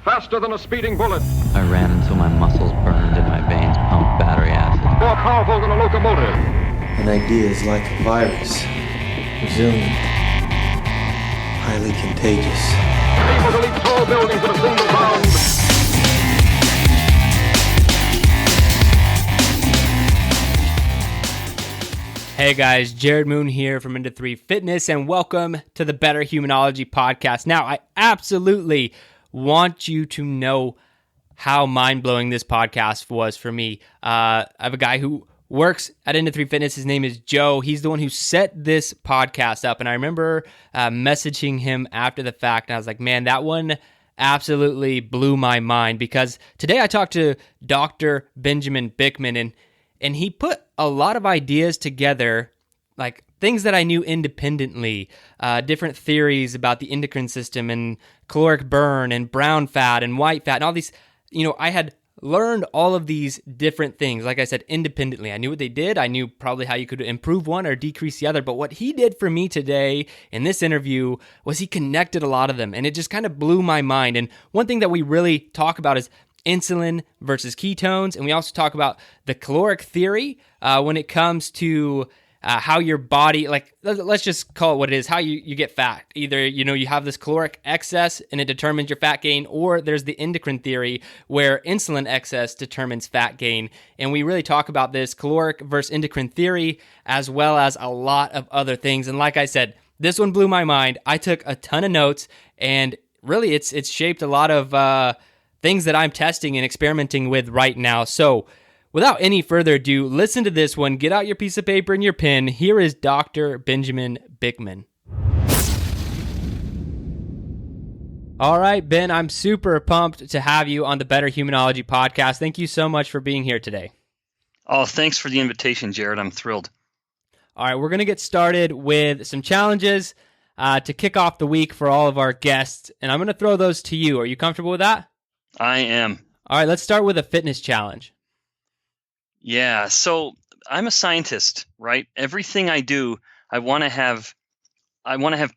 faster than a speeding bullet, I ran until my muscles burned and my veins pumped battery acid. more powerful than a locomotive. An idea is like a virus, resilient, highly contagious. Able to leap tall buildings at a single bound. Hey guys, Jared Moon here from Into 3 Fitness, and welcome to the Better Humanology podcast. Now, I absolutely want you to know how mind-blowing this podcast was for me. I have a guy who works at Into 3 Fitness. His name is Joe. He's the one who set this podcast up, and I remember messaging him after the fact, and I was like, man, that one absolutely blew my mind, because today I talked to Dr. Benjamin Bikman, and he put a lot of ideas together, like things that I knew independently, different theories about the endocrine system and caloric burn and brown fat and white fat and all these, I had learned all of these different things, like I said, independently. I knew what they did. I knew probably how you could improve one or decrease the other. But what he did for me today in this interview was he connected a lot of them, and it just kind of blew my mind. And one thing that we really talk about is insulin versus ketones, and we also talk about the caloric theory when it comes to how your body, like, let's just call it what it is, how you get fat. Either, you have this caloric excess and it determines your fat gain, or there's the endocrine theory where insulin excess determines fat gain. And we really talk about this caloric versus endocrine theory, as well as a lot of other things. And like I said, this one blew my mind. I took a ton of notes, and really it's shaped a lot of things that I'm testing and experimenting with right now. So without any further ado, listen to this one. Get out your piece of paper and your pen. Here is Dr. Benjamin Bikman. All right, Ben, I'm super pumped to have you on the Better Humanology podcast. Thank you so much for being here today. Oh, thanks for the invitation, Jared. I'm thrilled. All right, we're going to get started with some challenges to kick off the week for all of our guests, and I'm going to throw those to you. Are you comfortable with that? I am. All right, let's start with a fitness challenge. Yeah, so I'm a scientist, right? Everything I do, I want to have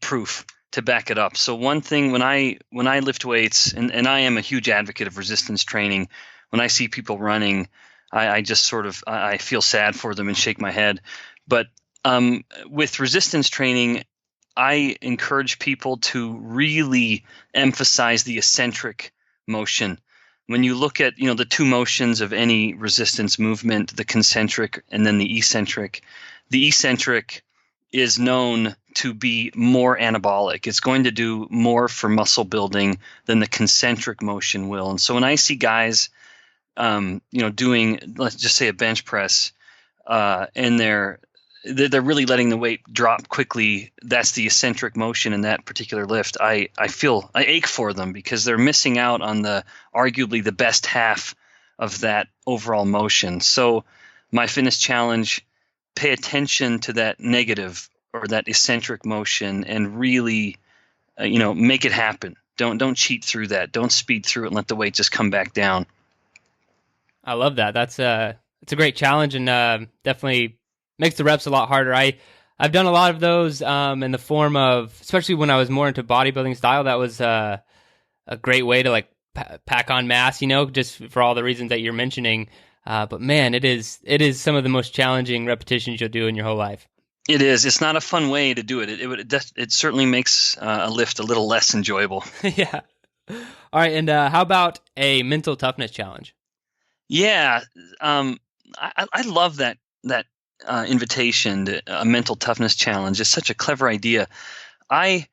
proof to back it up. So one thing when I lift weights, and I am a huge advocate of resistance training, when I see people running, I just sort of I feel sad for them and shake my head. But with resistance training, I encourage people to really emphasize the eccentric motion. When you look at, the two motions of any resistance movement, the concentric and then the eccentric is known to be more anabolic. It's going to do more for muscle building than the concentric motion will. And so when I see guys, doing, let's just say a bench press, and they're really letting the weight drop quickly, that's the eccentric motion in that particular lift. I ache for them, because they're missing out on arguably the best half of that overall motion. So my fitness challenge, pay attention to that negative or that eccentric motion and really, make it happen. Don't cheat through that. Don't speed through it and let the weight just come back down. I love that. It's a great challenge, and definitely makes the reps a lot harder. I've done a lot of those in the form of, especially when I was more into bodybuilding style, that was a great way to pack on mass, just for all the reasons that you're mentioning. But man, it is some of the most challenging repetitions you'll do in your whole life. It is. It's not a fun way to do it. It certainly makes a lift a little less enjoyable. Yeah. All right. And how about a mental toughness challenge? Yeah. I love that invitation to a mental toughness challenge. It's such a clever idea. I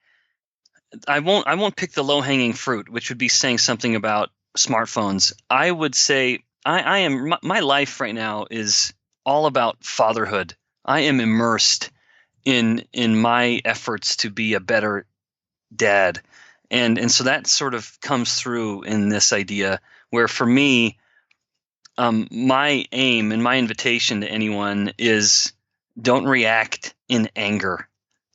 won't pick the low-hanging fruit, which would be saying something about smartphones. I would say my life right now is all about fatherhood. I am immersed in my efforts to be a better dad. And so that sort of comes through in this idea where, for me, my aim and my invitation to anyone is don't react in anger.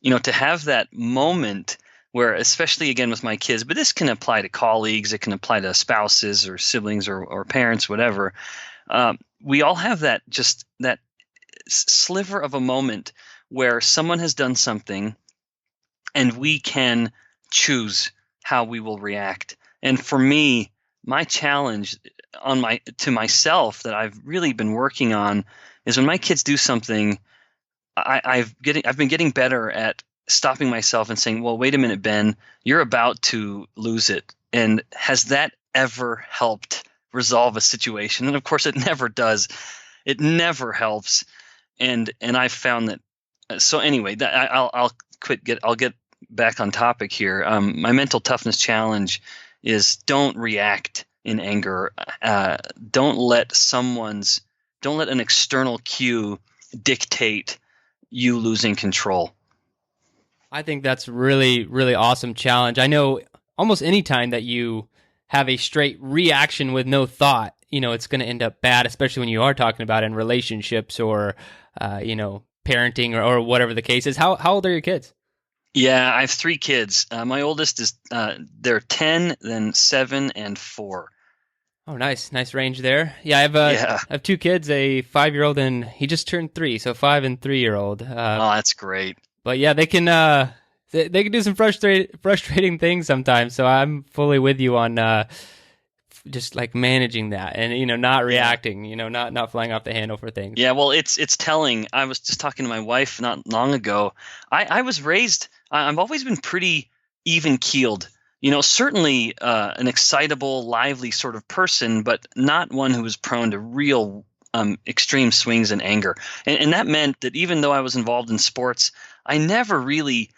To have that moment where, especially again with my kids, but this can apply to colleagues, it can apply to spouses or siblings or parents, whatever. We all have that sliver of a moment where someone has done something and we can choose how we will react. And for me, my challenge to myself that I've really been working on is when my kids do something, I've been getting better at stopping myself and saying, well, wait a minute, Ben, you're about to lose it. And has that ever helped resolve a situation? And of course it never does. It never helps. And I've found that. So anyway, I'll get back on topic here. My mental toughness challenge is don't react in anger. Don't let an external cue dictate you losing control. I think that's really, really awesome challenge. I know almost any time that you have a straight reaction with no thought, it's going to end up bad, especially when you are talking about in relationships or, parenting or whatever the case is. How old are your kids? Yeah, I have 3 kids. My oldest is they're 10, then 7, and 4. Oh, nice range there. Yeah, I have 2 kids, a 5-year-old and he just turned 3, so 5 and 3-year-old. Oh, that's great. But yeah, they can they can do some frustrating things sometimes. So I'm fully with you on just like managing that and not reacting, not flying off the handle for things. Yeah, well, it's telling. I was just talking to my wife not long ago. I was raised. I've always been pretty even keeled. Certainly an excitable, lively sort of person, but not one who was prone to real extreme swings in anger. And that meant that even though I was involved in sports, I never really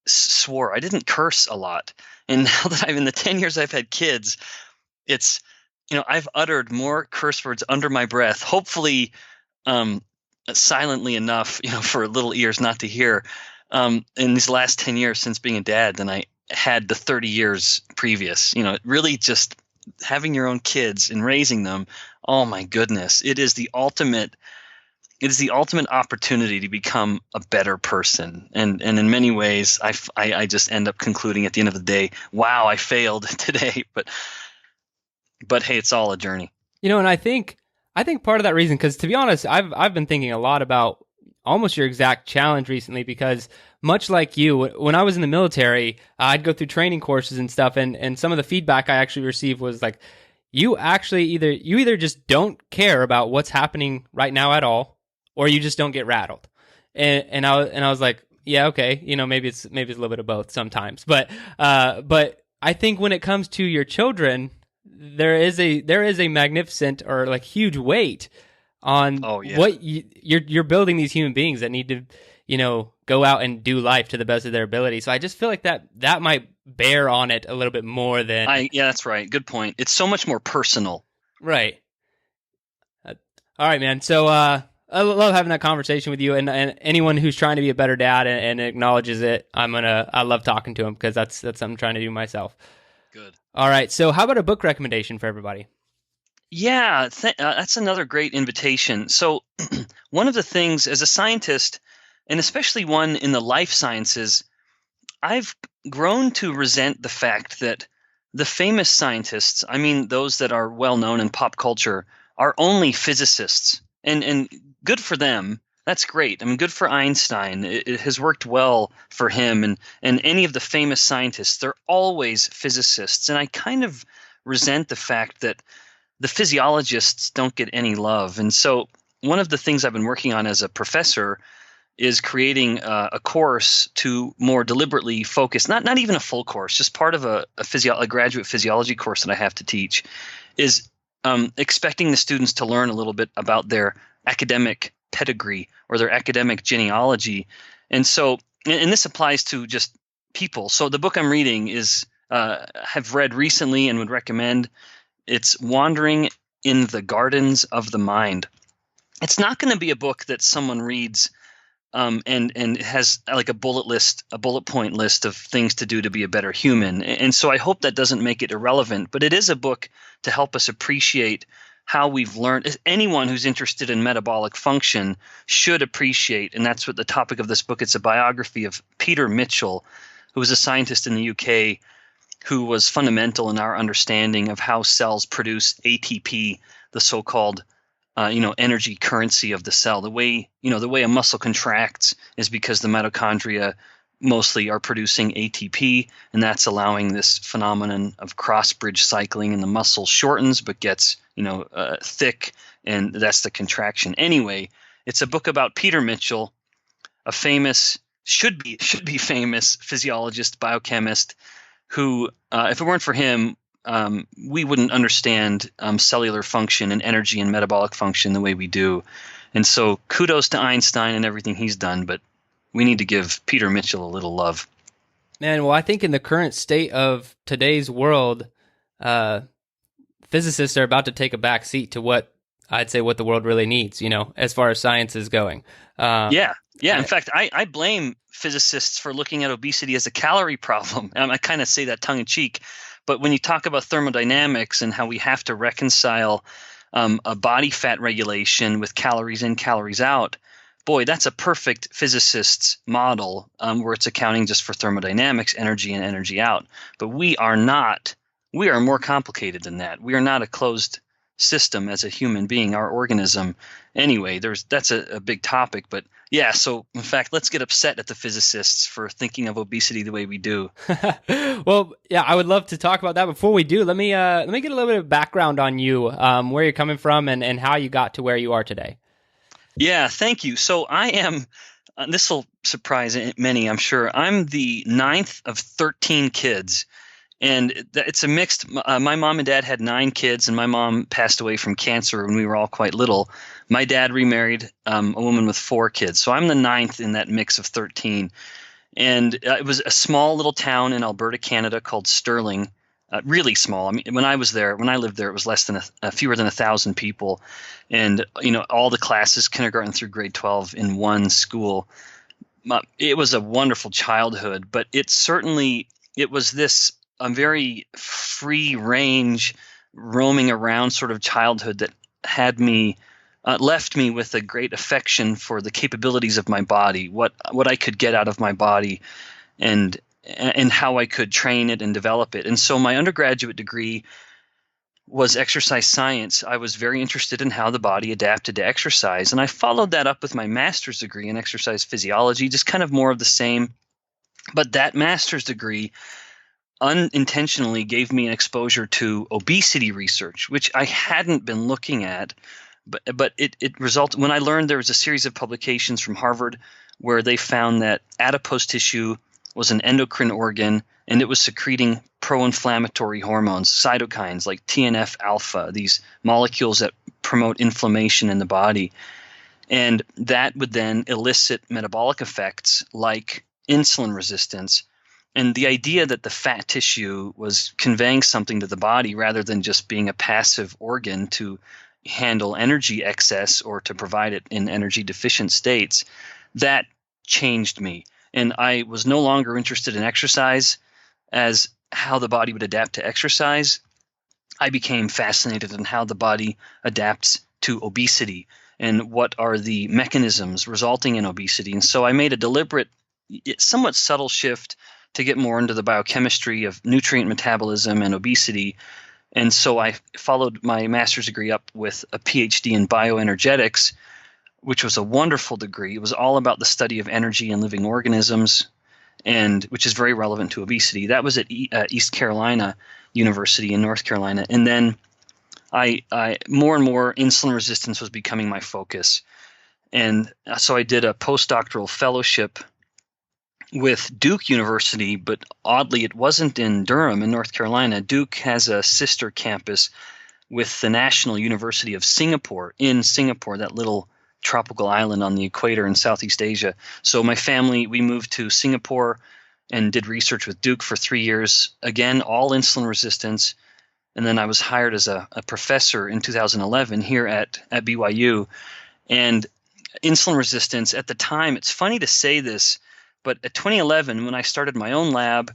swore. I didn't curse a lot. And now that in the 10 years I've had kids, it's, I've uttered more curse words under my breath, hopefully silently enough, for little ears not to hear, in these last 10 years since being a dad than I had the 30 years previous. Really just having your own kids and raising them. Oh my goodness. It is the ultimate opportunity to become a better person. And in many ways, I just end up concluding at the end of the day, wow, I failed today. But hey, it's all a journey. And I think part of that reason, because to be honest, I've been thinking a lot about almost your exact challenge recently, because much like you, when I was in the military, I'd go through training courses and stuff, and some of the feedback I actually received was like, you actually either just don't care about what's happening right now at all, or you just don't get rattled. And I was like, yeah, okay, maybe it's a little bit of both sometimes, but I think when it comes to your children, there is a magnificent or like huge weight on what you're building these human beings that need to go out and do life to the best of their ability. So I just feel like that might bear on it a little bit more than yeah, that's right. Good point. It's so much more personal. Right. All right, man. So I love having that conversation with you, and anyone who's trying to be a better dad and acknowledges it, I love talking to them, because that's something I'm trying to do myself. Good. All right. So how about a book recommendation for everybody? Yeah, that's another great invitation. So one of the things as a scientist, and especially one in the life sciences, I've grown to resent the fact that the famous scientists, I mean those that are well known in pop culture, are only physicists. And good for them. That's great. I mean, good for Einstein. It has worked well for him. And any of the famous scientists, they're always physicists. And I kind of resent the fact that the physiologists don't get any love. And so one of the things I've been working on as a professor is creating a course to more deliberately focus, not even a full course, just part of a graduate physiology course that I have to teach, is expecting the students to learn a little bit about their academic pedigree or their academic genealogy. And so, and this applies to just people. So the book I'm reading is, have read recently and would recommend. It's Wandering in the Gardens of the Mind. It's not going to be a book that someone reads and has like a bullet point list of things to do to be a better human. And so I hope that doesn't make it irrelevant, but it is a book to help us appreciate how we've learned. Anyone who's interested in metabolic function should appreciate, and that's what the topic of this book. It's a biography of Peter Mitchell, who was a scientist in the UK who was fundamental in our understanding of how cells produce ATP, the so-called energy currency of the cell. The way a muscle contracts is because the mitochondria mostly are producing ATP, and that's allowing this phenomenon of cross-bridge cycling, and the muscle shortens but gets thick, and that's the contraction. Anyway, it's a book about Peter Mitchell, a famous should be famous physiologist, biochemist, who if it weren't for him, we wouldn't understand cellular function and energy and metabolic function the way we do. And so kudos to Einstein and everything he's done, but we need to give Peter Mitchell a little love. Man, well, I think in the current state of today's world, physicists are about to take a back seat to what the world really needs, as far as science is going. Yeah. In fact, I blame physicists for looking at obesity as a calorie problem. I kind of say that tongue in cheek, but when you talk about thermodynamics and how we have to reconcile a body fat regulation with calories in, calories out, boy, that's a perfect physicist's model where it's accounting just for thermodynamics, energy in, energy out. But we are not. We are more complicated than that. We are not a closed system as a human being, our organism. Anyway, that's a big topic. But yeah, so in fact, let's get upset at the physicists for thinking of obesity the way we do. Well, yeah, I would love to talk about that. Before we do, let me get a little bit of background on you, where you're coming from, and how you got to where you are today. Yeah, thank you. So I am, this will surprise many, I'm sure. I'm the 9th of 13 kids, and it's a mixed, my mom and dad had 9 kids, and my mom passed away from cancer when we were all quite little. My dad remarried a woman with 4 kids, so I'm the 9th in that mix of 13. And it was a small little town in Alberta, Canada called Sterling. Really small. I mean, when I lived there, it was less than fewer than 1,000 people, and all the classes, kindergarten through grade 12, in one school. It was a wonderful childhood, but it was this very free range, roaming around sort of childhood that had me left me with a great affection for the capabilities of my body, what I could get out of my body, and how I could train it and develop it. And so my undergraduate degree was exercise science. I was very interested in how the body adapted to exercise. And I followed that up with my master's degree in exercise physiology, just kind of more of the same. But that master's degree unintentionally gave me an exposure to obesity research, which I hadn't been looking at. But it resulted when I learned there was a series of publications from Harvard where they found that adipose tissue was an endocrine organ, and it was secreting pro-inflammatory hormones, cytokines like TNF-alpha, these molecules that promote inflammation in the body. And that would then elicit metabolic effects like insulin resistance. And the idea that the fat tissue was conveying something to the body rather than just being a passive organ to handle energy excess or to provide it in energy deficient states, that changed me. And I was no longer interested in exercise as how the body would adapt to exercise. I became fascinated in how the body adapts to obesity and what are the mechanisms resulting in obesity. And so I made a deliberate, somewhat subtle shift to get more into the biochemistry of nutrient metabolism and obesity. And so I followed my master's degree up with a Ph.D. in bioenergetics, which was a wonderful degree. It was all about the study of energy in living organisms, and which is very relevant to obesity. That was at East Carolina University in North Carolina. And then I more and more insulin resistance was becoming my focus. And so I did a postdoctoral fellowship with Duke University, but oddly it wasn't in Durham in North Carolina. Duke has a sister campus with the National University of Singapore in Singapore, that little tropical island on the equator in Southeast Asia. So my family, we moved to Singapore and did research with Duke for 3 years. Again, all insulin resistance. And then I was hired as a professor in 2011 here at BYU. And insulin resistance at the time, it's funny to say this, but at 2011, when I started my own lab,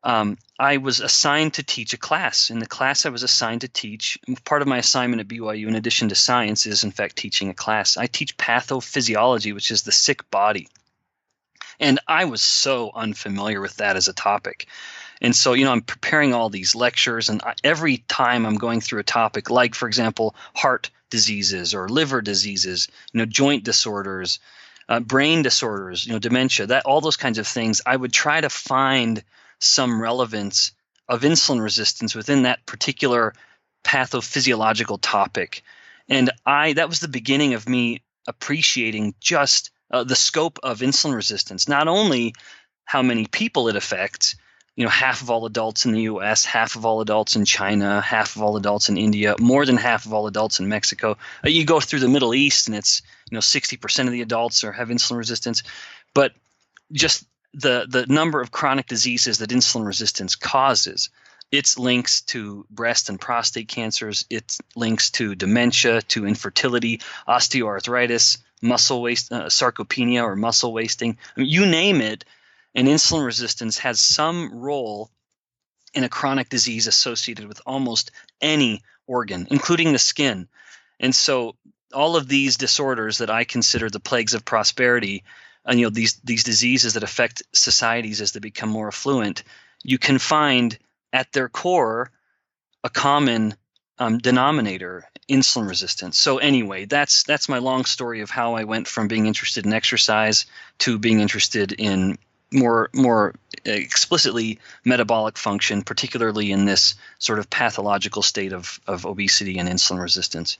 I was assigned to teach a class. In the class I was assigned to teach, part of my assignment at BYU, in addition to science, is in fact teaching a class. I teach pathophysiology, which is the sick body. And I was so unfamiliar with that as a topic. And so, I'm preparing all these lectures, and every time I'm going through a topic, like, for example, heart diseases or liver diseases, joint disorders, brain disorders, dementia, that all those kinds of things. I would try to find some relevance of insulin resistance within that particular pathophysiological topic. And that was the beginning of me appreciating just the scope of insulin resistance, not only how many people it affects, half of all adults in the US, half of all adults in China, half of all adults in India, more than half of all adults in Mexico. You go through the Middle East and it's 60% of the adults have insulin resistance, but just the number of chronic diseases that insulin resistance causes. Its links to breast and prostate cancers, its links to dementia, to infertility, osteoarthritis, muscle waste, sarcopenia or muscle wasting. You name it, and insulin resistance has some role in a chronic disease associated with almost any organ, including the skin. And so all of these disorders that I consider the plagues of prosperity, and these diseases that affect societies as they become more affluent, you can find at their core a common denominator, insulin resistance. So anyway, that's my long story of how I went from being interested in exercise to being interested in more explicitly metabolic function, particularly in this sort of pathological state of obesity and insulin resistance.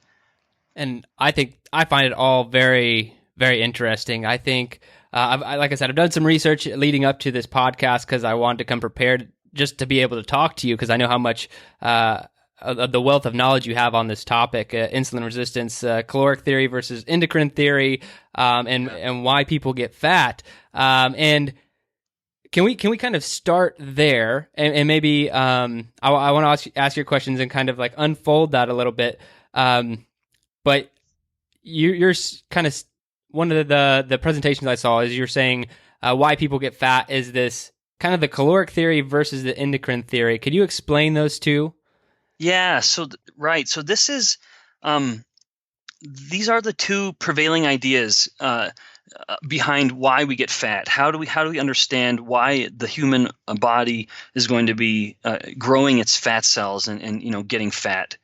And I think I find it all very, very interesting. I think, like I said, I've done some research leading up to this podcast because I wanted to come prepared just to be able to talk to you, because I know how much the wealth of knowledge you have on this topic, insulin resistance, caloric theory versus endocrine theory, and why people get fat. And can we kind of start there, and maybe I want to ask your questions and kind of like unfold that a little bit. But you're kind of, one of the presentations I saw is you're saying why people get fat is this kind of the caloric theory versus the endocrine theory. Could you explain those two? Yeah. So right. So this is these are the two prevailing ideas behind why we get fat. How do we understand why the human body is going to be growing its fat cells and getting fat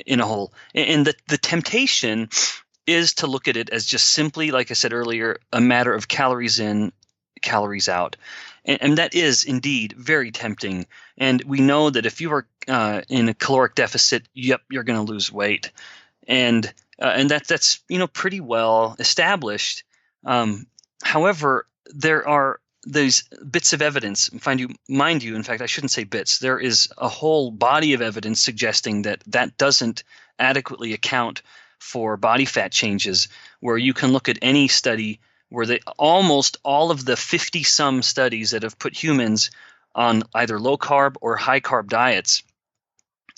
in a whole? And the temptation is to look at it as just simply, like I said earlier, a matter of calories in, calories out. And that is indeed very tempting. And we know that if you are in a caloric deficit, you're going to lose weight. And that's pretty well established. However, there are these bits of evidence, mind you, in fact, I shouldn't say bits. There is a whole body of evidence suggesting that doesn't adequately account for body fat changes, where you can look at any study where almost all of the 50-some studies that have put humans on either low carb or high carb diets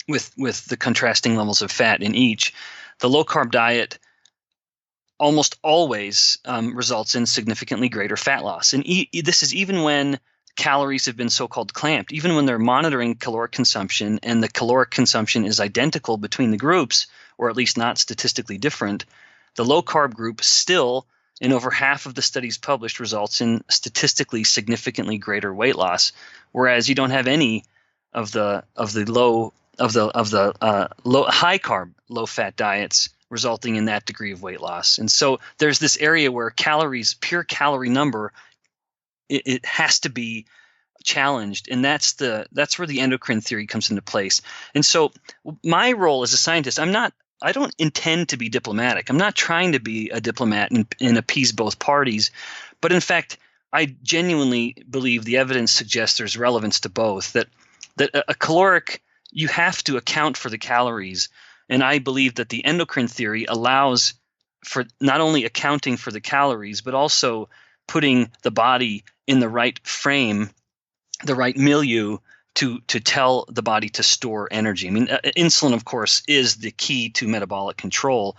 with the contrasting levels of fat in each, the low carb diet almost always results in significantly greater fat loss. And this is even when calories have been so-called clamped, even when they're monitoring caloric consumption and the caloric consumption is identical between the groups, or at least not statistically different, the low carb group still, in over half of the studies published, results in statistically significantly greater weight loss, whereas you don't have any of the high carb, low fat diets resulting in that degree of weight loss. And so there's this area where pure calorie number, it has to be challenged, and that's where the endocrine theory comes into place. And so my role as a scientist, I don't intend to be diplomatic. I'm not trying to be a diplomat and appease both parties, but in fact, I genuinely believe the evidence suggests there's relevance to both. That a caloric, you have to account for the calories, and I believe that the endocrine theory allows for not only accounting for the calories, but also putting the body in the right frame, the right milieu to tell the body to store energy. I mean, insulin, of course, is the key to metabolic control.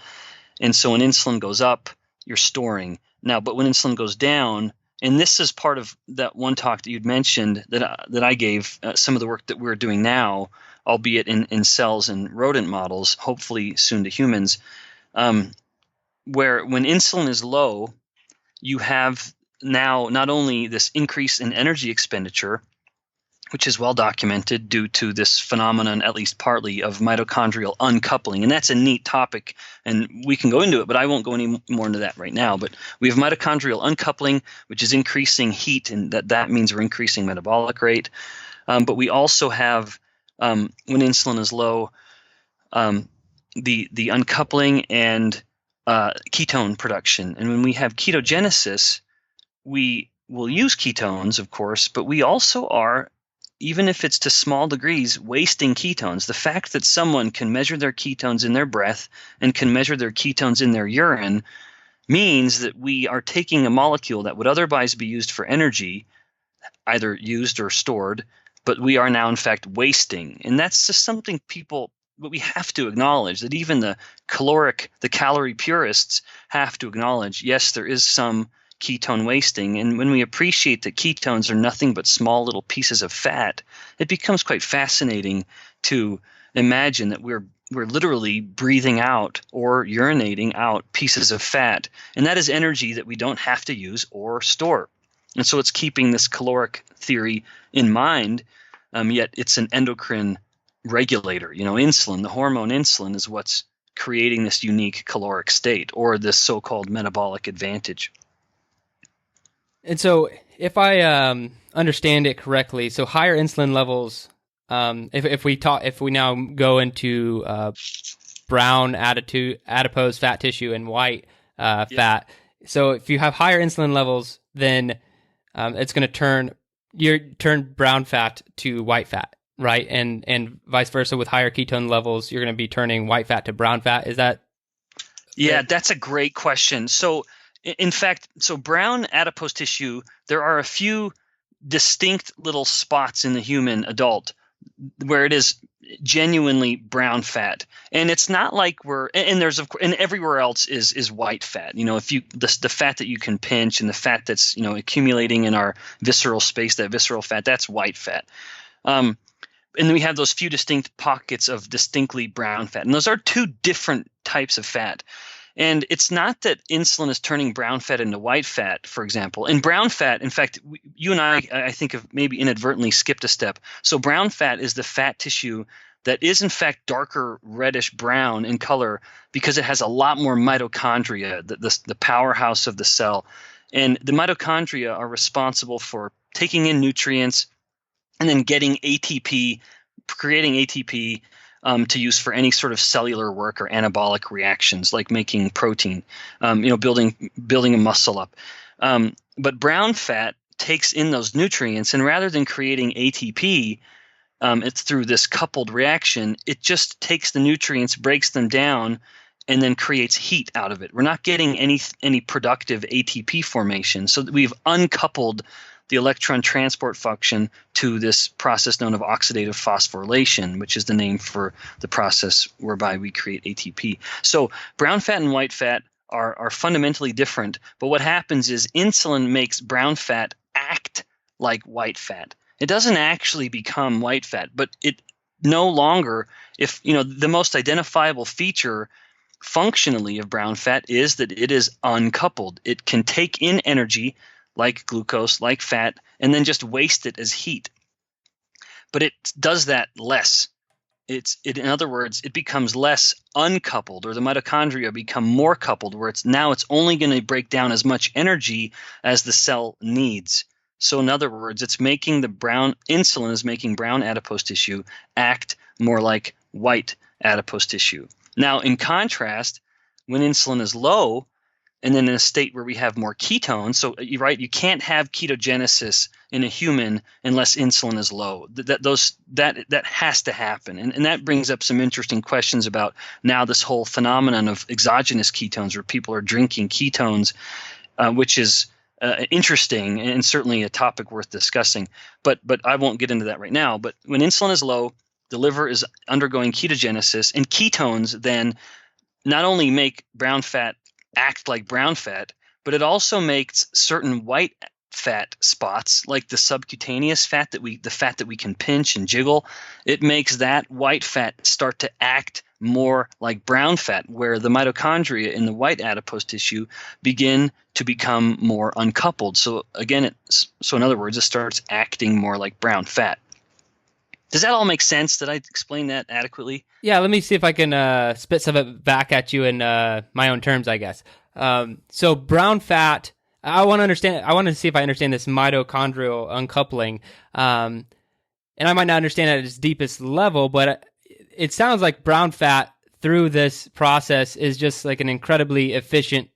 And so when insulin goes up, you're storing. Now, but when insulin goes down, and this is part of that one talk that you'd mentioned that I gave, some of the work that we're doing now, albeit in cells and rodent models, hopefully soon to humans, where when insulin is low, you have now not only this increase in energy expenditure, which is well documented due to this phenomenon, at least partly, of mitochondrial uncoupling. And that's a neat topic, and we can go into it, but I won't go any more into that right now. But we have mitochondrial uncoupling, which is increasing heat, and that means we're increasing metabolic rate. But we also have, when insulin is low, the uncoupling and ketone production. And when we have ketogenesis, we will use ketones, of course, but we also are, even if it's to small degrees, wasting ketones. The fact that someone can measure their ketones in their breath and can measure their ketones in their urine means that we are taking a molecule that would otherwise be used for energy, either used or stored, but we are now in fact wasting. And that's just something but we have to acknowledge, that even the calorie purists have to acknowledge, yes, there is some ketone wasting. And when we appreciate that ketones are nothing but small little pieces of fat, it becomes quite fascinating to imagine that we're literally breathing out or urinating out pieces of fat. And that is energy that we don't have to use or store. And so it's keeping this caloric theory in mind, yet it's an endocrine regulator. Insulin, the hormone insulin, is what's creating this unique caloric state, or this so-called metabolic advantage. And so if I understand it correctly, so higher insulin levels, if we now go into brown adipose fat tissue and white fat, so if you have higher insulin levels, then it's going to turn brown fat to white fat, right? And vice versa with higher ketone levels, you're going to be turning white fat to brown fat. Is that? Yeah, that's a great question. So in fact, brown adipose tissue, there are a few distinct little spots in the human adult where it is genuinely brown fat, and it's not like and everywhere else is white fat. If the fat that you can pinch and the fat that's accumulating in our visceral space, that visceral fat, that's white fat. And then we have those few distinct pockets of distinctly brown fat, and those are two different types of fat. And it's not that insulin is turning brown fat into white fat, for example. And brown fat, in fact, you and I think, have maybe inadvertently skipped a step. So brown fat is the fat tissue that is, in fact, darker reddish brown in color because it has a lot more mitochondria, the powerhouse of the cell. And the mitochondria are responsible for taking in nutrients and then getting ATP, creating ATP, to use for any sort of cellular work or anabolic reactions, like making protein, building a muscle up. But brown fat takes in those nutrients, and rather than creating ATP, it's through this coupled reaction. It just takes the nutrients, breaks them down, and then creates heat out of it. We're not getting any productive ATP formation. So we've uncoupled the electron transport function to this process known as oxidative phosphorylation, which is the name for the process whereby we create ATP. So brown fat and white fat are fundamentally different, but what happens is insulin makes brown fat act like white fat. It doesn't actually become white fat, but it no longer, the most identifiable feature functionally of brown fat is that it is uncoupled. It can take in energy like glucose, like fat, and then just waste it as heat. But it does that less. In other words, it becomes less uncoupled, or the mitochondria become more coupled, where it's only going to break down as much energy as the cell needs. So in other words, insulin is making brown adipose tissue act more like white adipose tissue. Now, in contrast, when insulin is low, and then in a state where we have more ketones, so you can't have ketogenesis in a human unless insulin is low. That has to happen, and that brings up some interesting questions about now this whole phenomenon of exogenous ketones, where people are drinking ketones, which is interesting and certainly a topic worth discussing. But I won't get into that right now. But when insulin is low, the liver is undergoing ketogenesis, and ketones then not only make brown fat act like brown fat, but it also makes certain white fat spots, like the subcutaneous fat, the fat that we can pinch and jiggle. It makes that white fat start to act more like brown fat, where the mitochondria in the white adipose tissue begin to become more uncoupled. So again, in other words, it starts acting more like brown fat. Does that all make sense? Did I explain that adequately? Yeah, let me see if I can spit some of it back at you in my own terms, I guess. So brown fat, I want to see if I understand this mitochondrial uncoupling. And I might not understand it at its deepest level, but it sounds like brown fat through this process is just like an incredibly efficient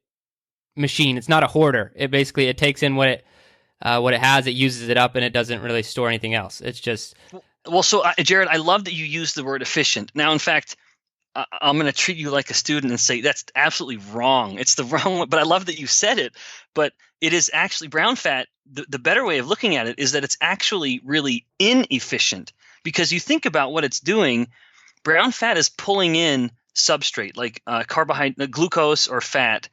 machine. It's not a hoarder. It takes in what it has, it uses it up, and it doesn't really store anything else. It's just... Well, so Jared, I love that you use the word efficient. Now, in fact, I'm going to treat you like a student and say that's absolutely wrong. It's the wrong one, but I love that you said it. But it is actually brown fat. The better way of looking at it is that it's actually really inefficient, because you think about what it's doing. Brown fat is pulling in substrate like carbohydrate, glucose, or fat,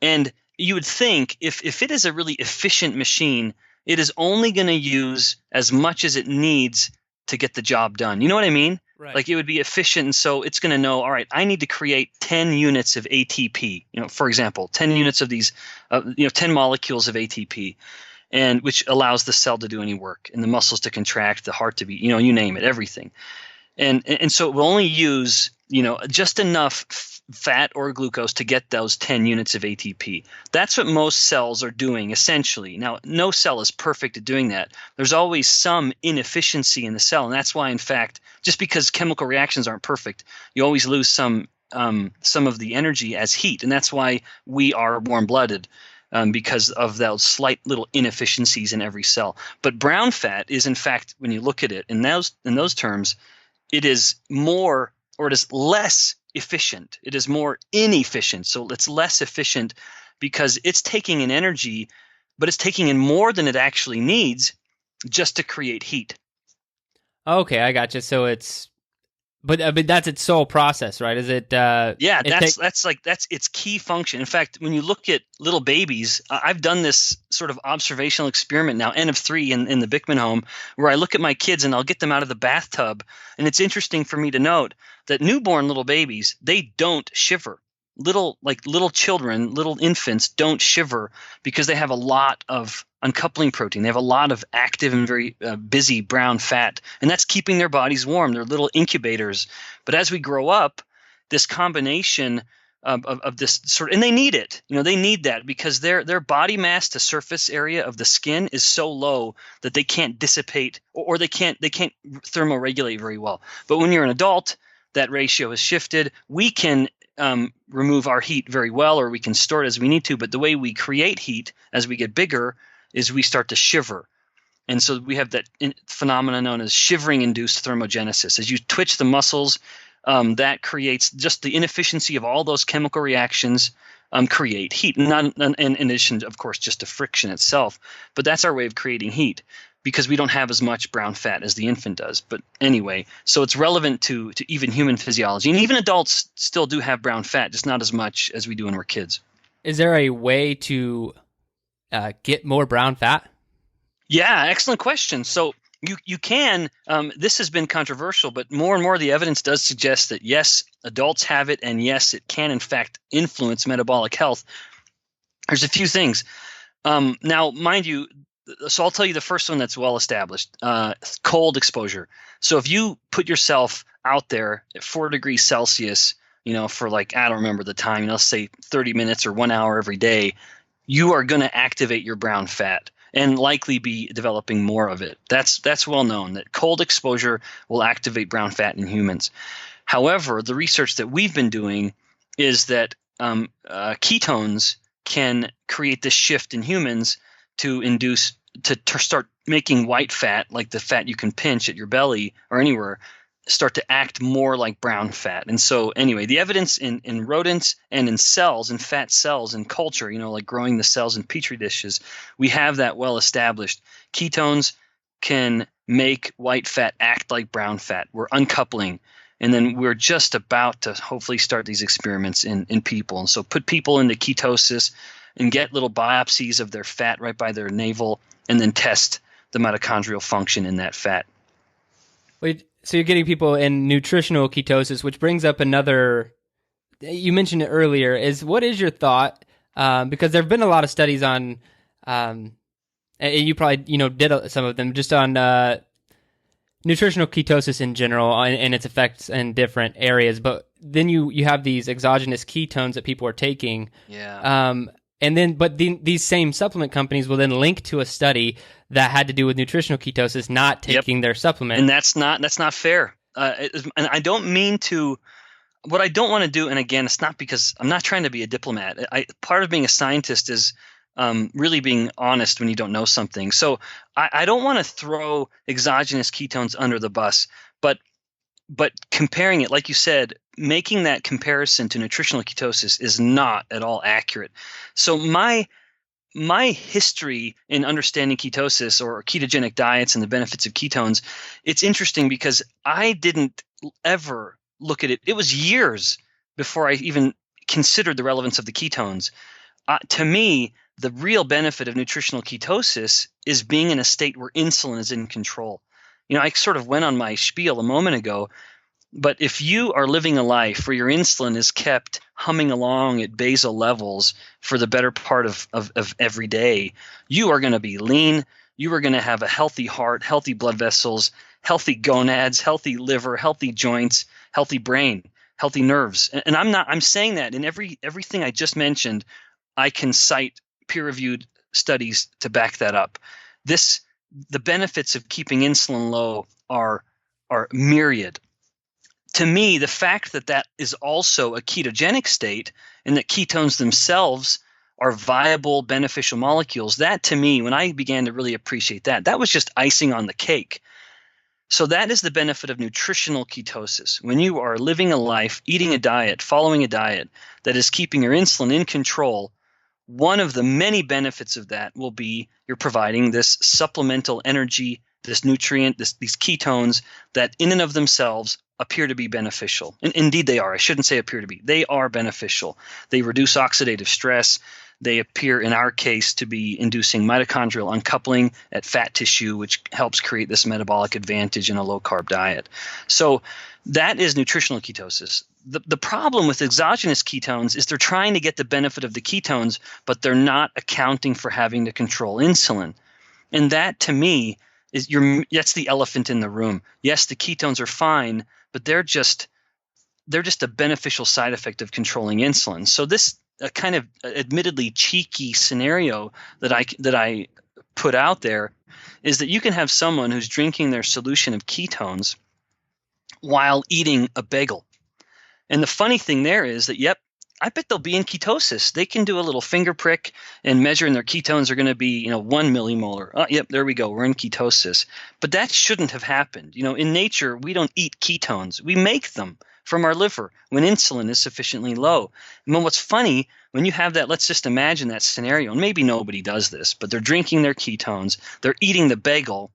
and you would think if it is a really efficient machine, it is only going to use as much as it needs to get the job done. You know what I mean? Right. Like it would be efficient, and so it's going to know, all right, I need to create 10 units of ATP, for example, 10 units of these, 10 molecules of ATP, and which allows the cell to do any work and the muscles to contract, the heart to beat, you name it, everything. And so it will only use, just enough fat or glucose to get those 10 units of ATP. That's what most cells are doing, essentially. Now, no cell is perfect at doing that. There's always some inefficiency in the cell, and that's why, in fact, just because chemical reactions aren't perfect, you always lose some of the energy as heat, and that's why we are warm-blooded, because of those slight little inefficiencies in every cell. But brown fat is, in fact, when you look at it in those terms, it is more, or it is less efficient. It is more inefficient. So it's less efficient because it's taking in energy, but it's taking in more than it actually needs just to create heat. Okay, I gotcha. So but that's its sole process, right? Is it? Yeah, that's its key function. In fact, when you look at little babies, I've done this sort of observational experiment now, N of 3 in the Bikman home, where I look at my kids and I'll get them out of the bathtub, and it's interesting for me to note that newborn little babies, they don't shiver. Little children, little infants don't shiver because they have a lot of uncoupling protein. They have a lot of active and very busy brown fat, and that's keeping their bodies warm. They're little incubators. But as we grow up, this combination of this sort of, and they need it. They need that because their body mass to surface area of the skin is so low that they can't dissipate or they can't thermoregulate very well. But when you're an adult, that ratio has shifted. We can remove our heat very well, or we can store it as we need to. But the way we create heat as we get bigger is we start to shiver. And so we have that phenomenon known as shivering induced thermogenesis. As you twitch the muscles, that creates just the inefficiency of all those chemical reactions create heat. Not in addition, of course, just to friction itself. But that's our way of creating heat, because we don't have as much brown fat as the infant does. But anyway, so it's relevant to even human physiology. And even adults still do have brown fat, just not as much as we do when we're kids. Is there a way to get more brown fat? Yeah, excellent question. So you can, this has been controversial, but more and more the evidence does suggest that yes, adults have it, and yes, it can in fact influence metabolic health. There's a few things. Now, mind you, so I'll tell you the first one that's well established, cold exposure. So if you put yourself out there at 4 degrees Celsius, for like, I don't remember the time, let's say 30 minutes or 1 hour every day, you are going to activate your brown fat and likely be developing more of it. That's well known that cold exposure will activate brown fat in humans. However, the research that we've been doing is that ketones can create this shift in humans to induce to start making white fat, like the fat you can pinch at your belly or anywhere, start to act more like brown fat. And so anyway, the evidence in rodents and in cells, in fat cells in culture, like growing the cells in petri dishes, we have that well established. Ketones can make white fat act like brown fat. We're uncoupling. And then we're just about to hopefully start these experiments in people. And so put people into ketosis and get little biopsies of their fat right by their navel, and then test the mitochondrial function in that fat. Wait, so you're getting people in nutritional ketosis, which brings up another, you mentioned it earlier, what is your thought? Because there have been a lot of studies on, and you probably, did some of them, just on nutritional ketosis in general and its effects in different areas, but then you have these exogenous ketones that people are taking. Yeah. And then, but these same supplement companies will then link to a study that had to do with nutritional ketosis, not taking their supplement. And that's not fair. And I don't mean to. What I don't want to do, and again, it's not because I'm not trying to be a diplomat. Part of being a scientist is really being honest when you don't know something. So I don't want to throw exogenous ketones under the bus, but comparing it, like you said, making that comparison to nutritional ketosis is not at all accurate. So my history in understanding ketosis or ketogenic diets and the benefits of ketones, it's interesting because I didn't ever look at it. It was years before I even considered the relevance of the ketones. To me, the real benefit of nutritional ketosis is being in a state where insulin is in control. I sort of went on my spiel a moment ago, but if you are living a life where your insulin is kept humming along at basal levels for the better part of every day, you are going to be lean. You are going to have a healthy heart, healthy blood vessels, healthy gonads, healthy liver, healthy joints, healthy brain, healthy nerves. And I'm saying that in everything I just mentioned, I can cite peer-reviewed studies to back that up. The benefits of keeping insulin low are myriad. To me, the fact that is also a ketogenic state and that ketones themselves are viable, beneficial molecules, that to me, when I began to really appreciate that was just icing on the cake. So that is the benefit of nutritional ketosis. When you are living a life, eating a diet, following a diet that is keeping your insulin in control, one of the many benefits of that will be you're providing this supplemental energy, this nutrient, these ketones that in and of themselves appear to be beneficial. And indeed they are. I shouldn't say appear to be. They are beneficial. They reduce oxidative stress. They appear in our case to be inducing mitochondrial uncoupling at fat tissue, which helps create this metabolic advantage in a low-carb diet. So that is nutritional ketosis. The problem with exogenous ketones is they're trying to get the benefit of the ketones, but they're not accounting for having to control insulin. And that, to me, that's the elephant in the room. Yes, the ketones are fine, but they're just a beneficial side effect of controlling insulin. So this kind of admittedly cheeky scenario that I put out there is that you can have someone who's drinking their solution of ketones while eating a bagel. And the funny thing there is that, yep, I bet they'll be in ketosis. They can do a little finger prick and measure, and their ketones are going to be, 1 millimolar. Oh, yep, there we go. We're in ketosis. But that shouldn't have happened. In nature, we don't eat ketones. We make them from our liver when insulin is sufficiently low. And what's funny, when you have that, let's just imagine that scenario, and maybe nobody does this, but they're drinking their ketones, they're eating the bagel.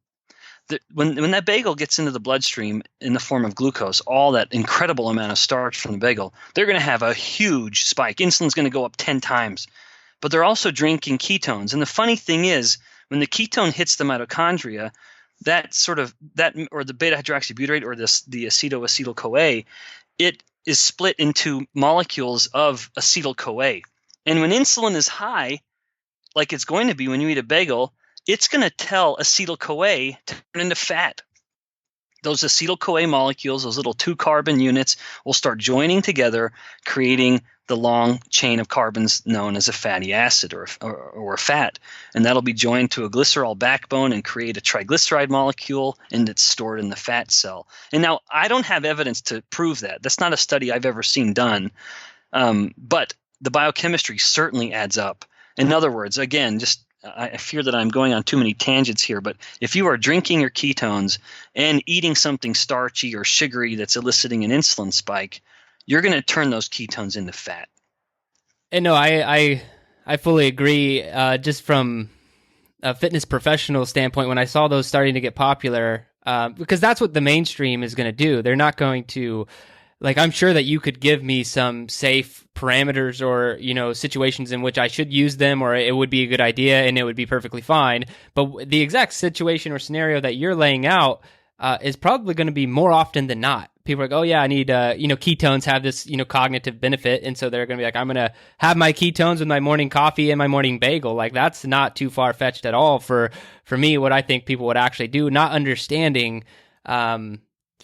When that bagel gets into the bloodstream in the form of glucose, all that incredible amount of starch from the bagel, they're going to have a huge spike. Insulin's going to go up 10 times. But they're also drinking ketones. And the funny thing is, when the ketone hits the mitochondria, or the beta hydroxybutyrate or the acetoacetyl-CoA, it is split into molecules of acetyl-CoA. And when insulin is high, like it's going to be when you eat a bagel, it's going to tell acetyl-CoA to turn into fat. Those acetyl-CoA molecules, those little 2-carbon units, will start joining together, creating the long chain of carbons known as a fatty acid or a fat. And that'll be joined to a glycerol backbone and create a triglyceride molecule, and it's stored in the fat cell. And now I don't have evidence to prove that. That's not a study I've ever seen done. But the biochemistry certainly adds up. In other words, again, I fear that I'm going on too many tangents here, but if you are drinking your ketones and eating something starchy or sugary that's eliciting an insulin spike, you're going to turn those ketones into fat. And no, I fully agree. Just from a fitness professional standpoint, when I saw those starting to get popular, because that's what the mainstream is going to do. They're not going to, I'm sure that you could give me some safe parameters or, situations in which I should use them, or it would be a good idea and it would be perfectly fine. But the exact situation or scenario that you're laying out is probably going to be more often than not. People are like, oh yeah, I need, ketones have this, cognitive benefit. And so they're going to be like, I'm going to have my ketones with my morning coffee and my morning bagel. Like, that's not too far-fetched at all for me, what I think people would actually do, not understanding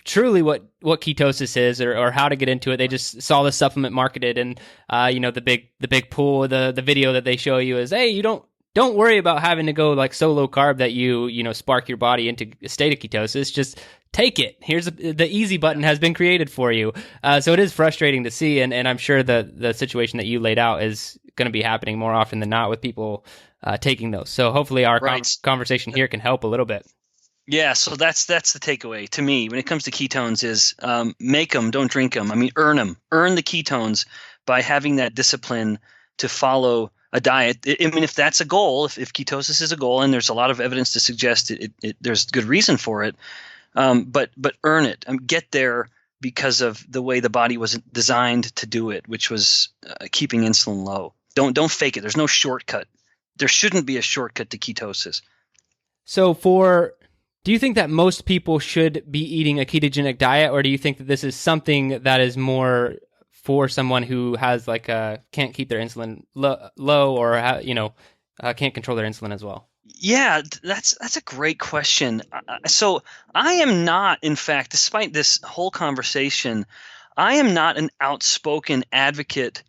truly what ketosis is or how to get into it. They just saw the supplement marketed, and the big pull, the video that they show you is, hey, you don't worry about having to go like so low carb that you spark your body into a state of ketosis. Just take it. Here's the easy button has been created for you. So it is frustrating to see, and I'm sure the situation that you laid out is going to be happening more often than not with people taking those. So hopefully our conversation here can help a little bit. Yeah, so that's the takeaway to me when it comes to ketones is make them, don't drink them. I mean, earn them. Earn the ketones by having that discipline to follow a diet. I mean, if that's a goal, if ketosis is a goal, and there's a lot of evidence to suggest there's good reason for it, but earn it. Get there because of the way the body was designed to do it, which was keeping insulin low. Don't fake it. There's no shortcut. There shouldn't be a shortcut to ketosis. So do you think that most people should be eating a ketogenic diet, or do you think that this is something that is more for someone who has can't keep their insulin low or can't control their insulin as well? Yeah, that's a great question. So I am not, in fact, despite this whole conversation, I am not an outspoken advocate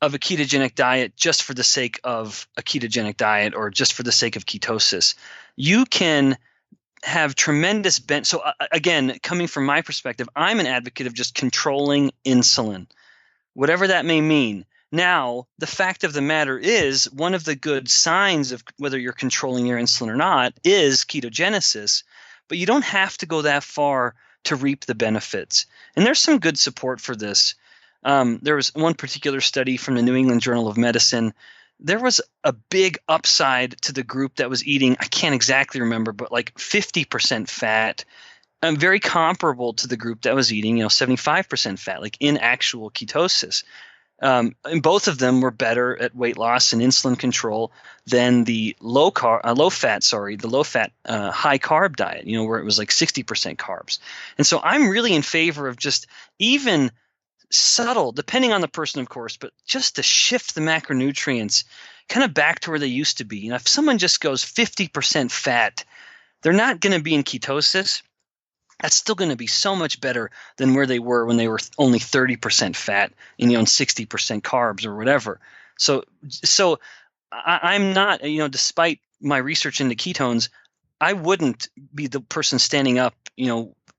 of a ketogenic diet just for the sake of a ketogenic diet or just for the sake of ketosis. You can have tremendous So again, coming from my perspective, I'm an advocate of just controlling insulin, whatever that may mean. Now, the fact of the matter is, one of the good signs of whether you're controlling your insulin or not is ketogenesis, but you don't have to go that far to reap the benefits. And there's some good support for this. There was one particular study from the New England Journal of Medicine. There was a big upside to the group that was eating, I can't exactly remember, but like 50% fat, very comparable to the group that was eating, 75% fat, like in actual ketosis. And both of them were better at weight loss and insulin control than the low fat, high carb diet, where it was like 60% carbs. And so I'm really in favor of just even subtle, depending on the person, of course, but just to shift the macronutrients kind of back to where they used to be. If someone just goes 50% fat, they're not going to be in ketosis. That's still going to be so much better than where they were when they were only 30% fat and 60% carbs or whatever. So I'm not, despite my research into ketones, I wouldn't be the person standing up,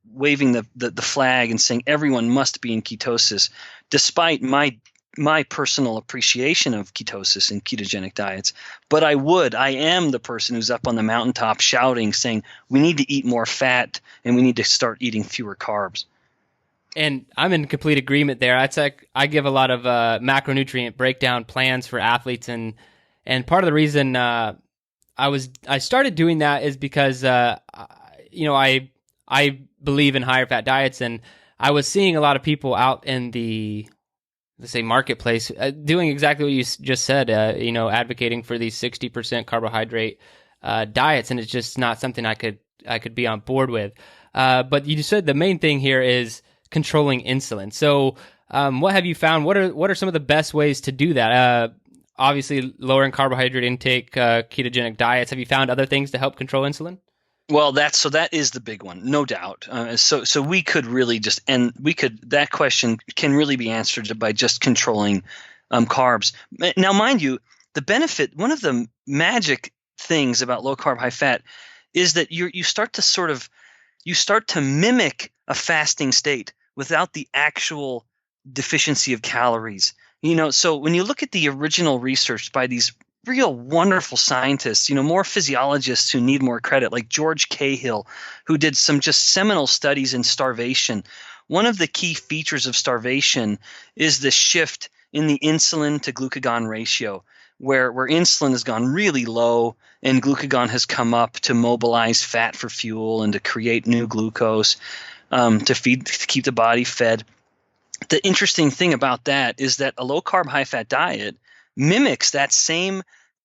waving the flag and saying everyone must be in ketosis, despite my personal appreciation of ketosis and ketogenic diets. But I am the person who's up on the mountaintop shouting, saying we need to eat more fat and we need to start eating fewer carbs. And I'm in complete agreement there. I give a lot of macronutrient breakdown plans for athletes, and part of the reason I started doing that is because I believe in higher fat diets, and I was seeing a lot of people out in the, let's say, marketplace doing exactly what you just said, advocating for these 60% carbohydrate diets, and it's just not something I could be on board with. But you said the main thing here is controlling insulin. So what have you found? What are some of the best ways to do that? Obviously, lowering carbohydrate intake, ketogenic diets. Have you found other things to help control insulin? Well, that is the big one, no doubt. So we could really that question can really be answered by just controlling carbs. Now, mind you, the benefit, one of the magic things about low carb, high fat is that you start to mimic a fasting state without the actual deficiency of calories. So when you look at the original research by these real wonderful scientists, more physiologists who need more credit, like George Cahill, who did some just seminal studies in starvation. One of the key features of starvation is the shift in the insulin to glucagon ratio, where insulin has gone really low and glucagon has come up to mobilize fat for fuel and to create new glucose to keep the body fed. The interesting thing about that is that a low carb, high fat diet mimics that same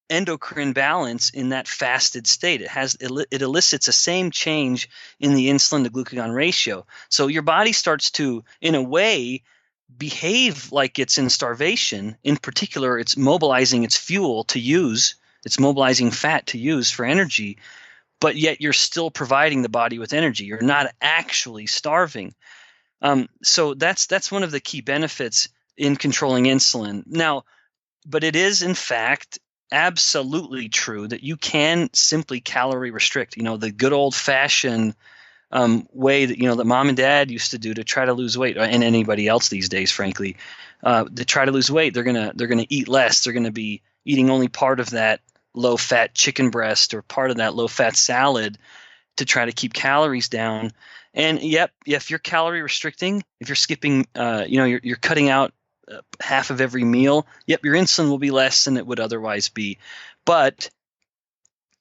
endocrine balance in that fasted state. It elicits a same change in the insulin to glucagon ratio. So your body starts to, in a way, behave like it's in starvation. In particular, it's mobilizing its fuel to use, it's mobilizing fat to use for energy. but yet you're still providing the body with energy. You're not actually starving. So that's one of the key benefits in controlling insulin. Now, but it is in fact absolutely true that you can simply calorie restrict. The good old fashioned way that that mom and dad used to do to try to lose weight, and anybody else these days, frankly, to try to lose weight, they're gonna eat less. They're gonna be eating only part of that low fat chicken breast or part of that low fat salad to try to keep calories down. And yep, if you're calorie restricting, if you're skipping, you're cutting out half of every meal, yep, your insulin will be less than it would otherwise be. But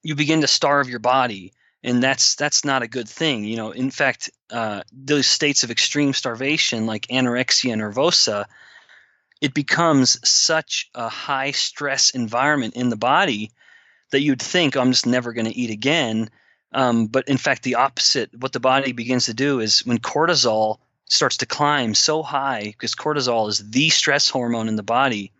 you begin to starve your body, and that's not a good thing. In fact, those states of extreme starvation like anorexia nervosa, it becomes such a high stress environment in the body that you'd think, I'm just never going to eat again. But in fact, the opposite, what the body begins to do is when cortisol starts to climb so high, because cortisol is the stress hormone in the body.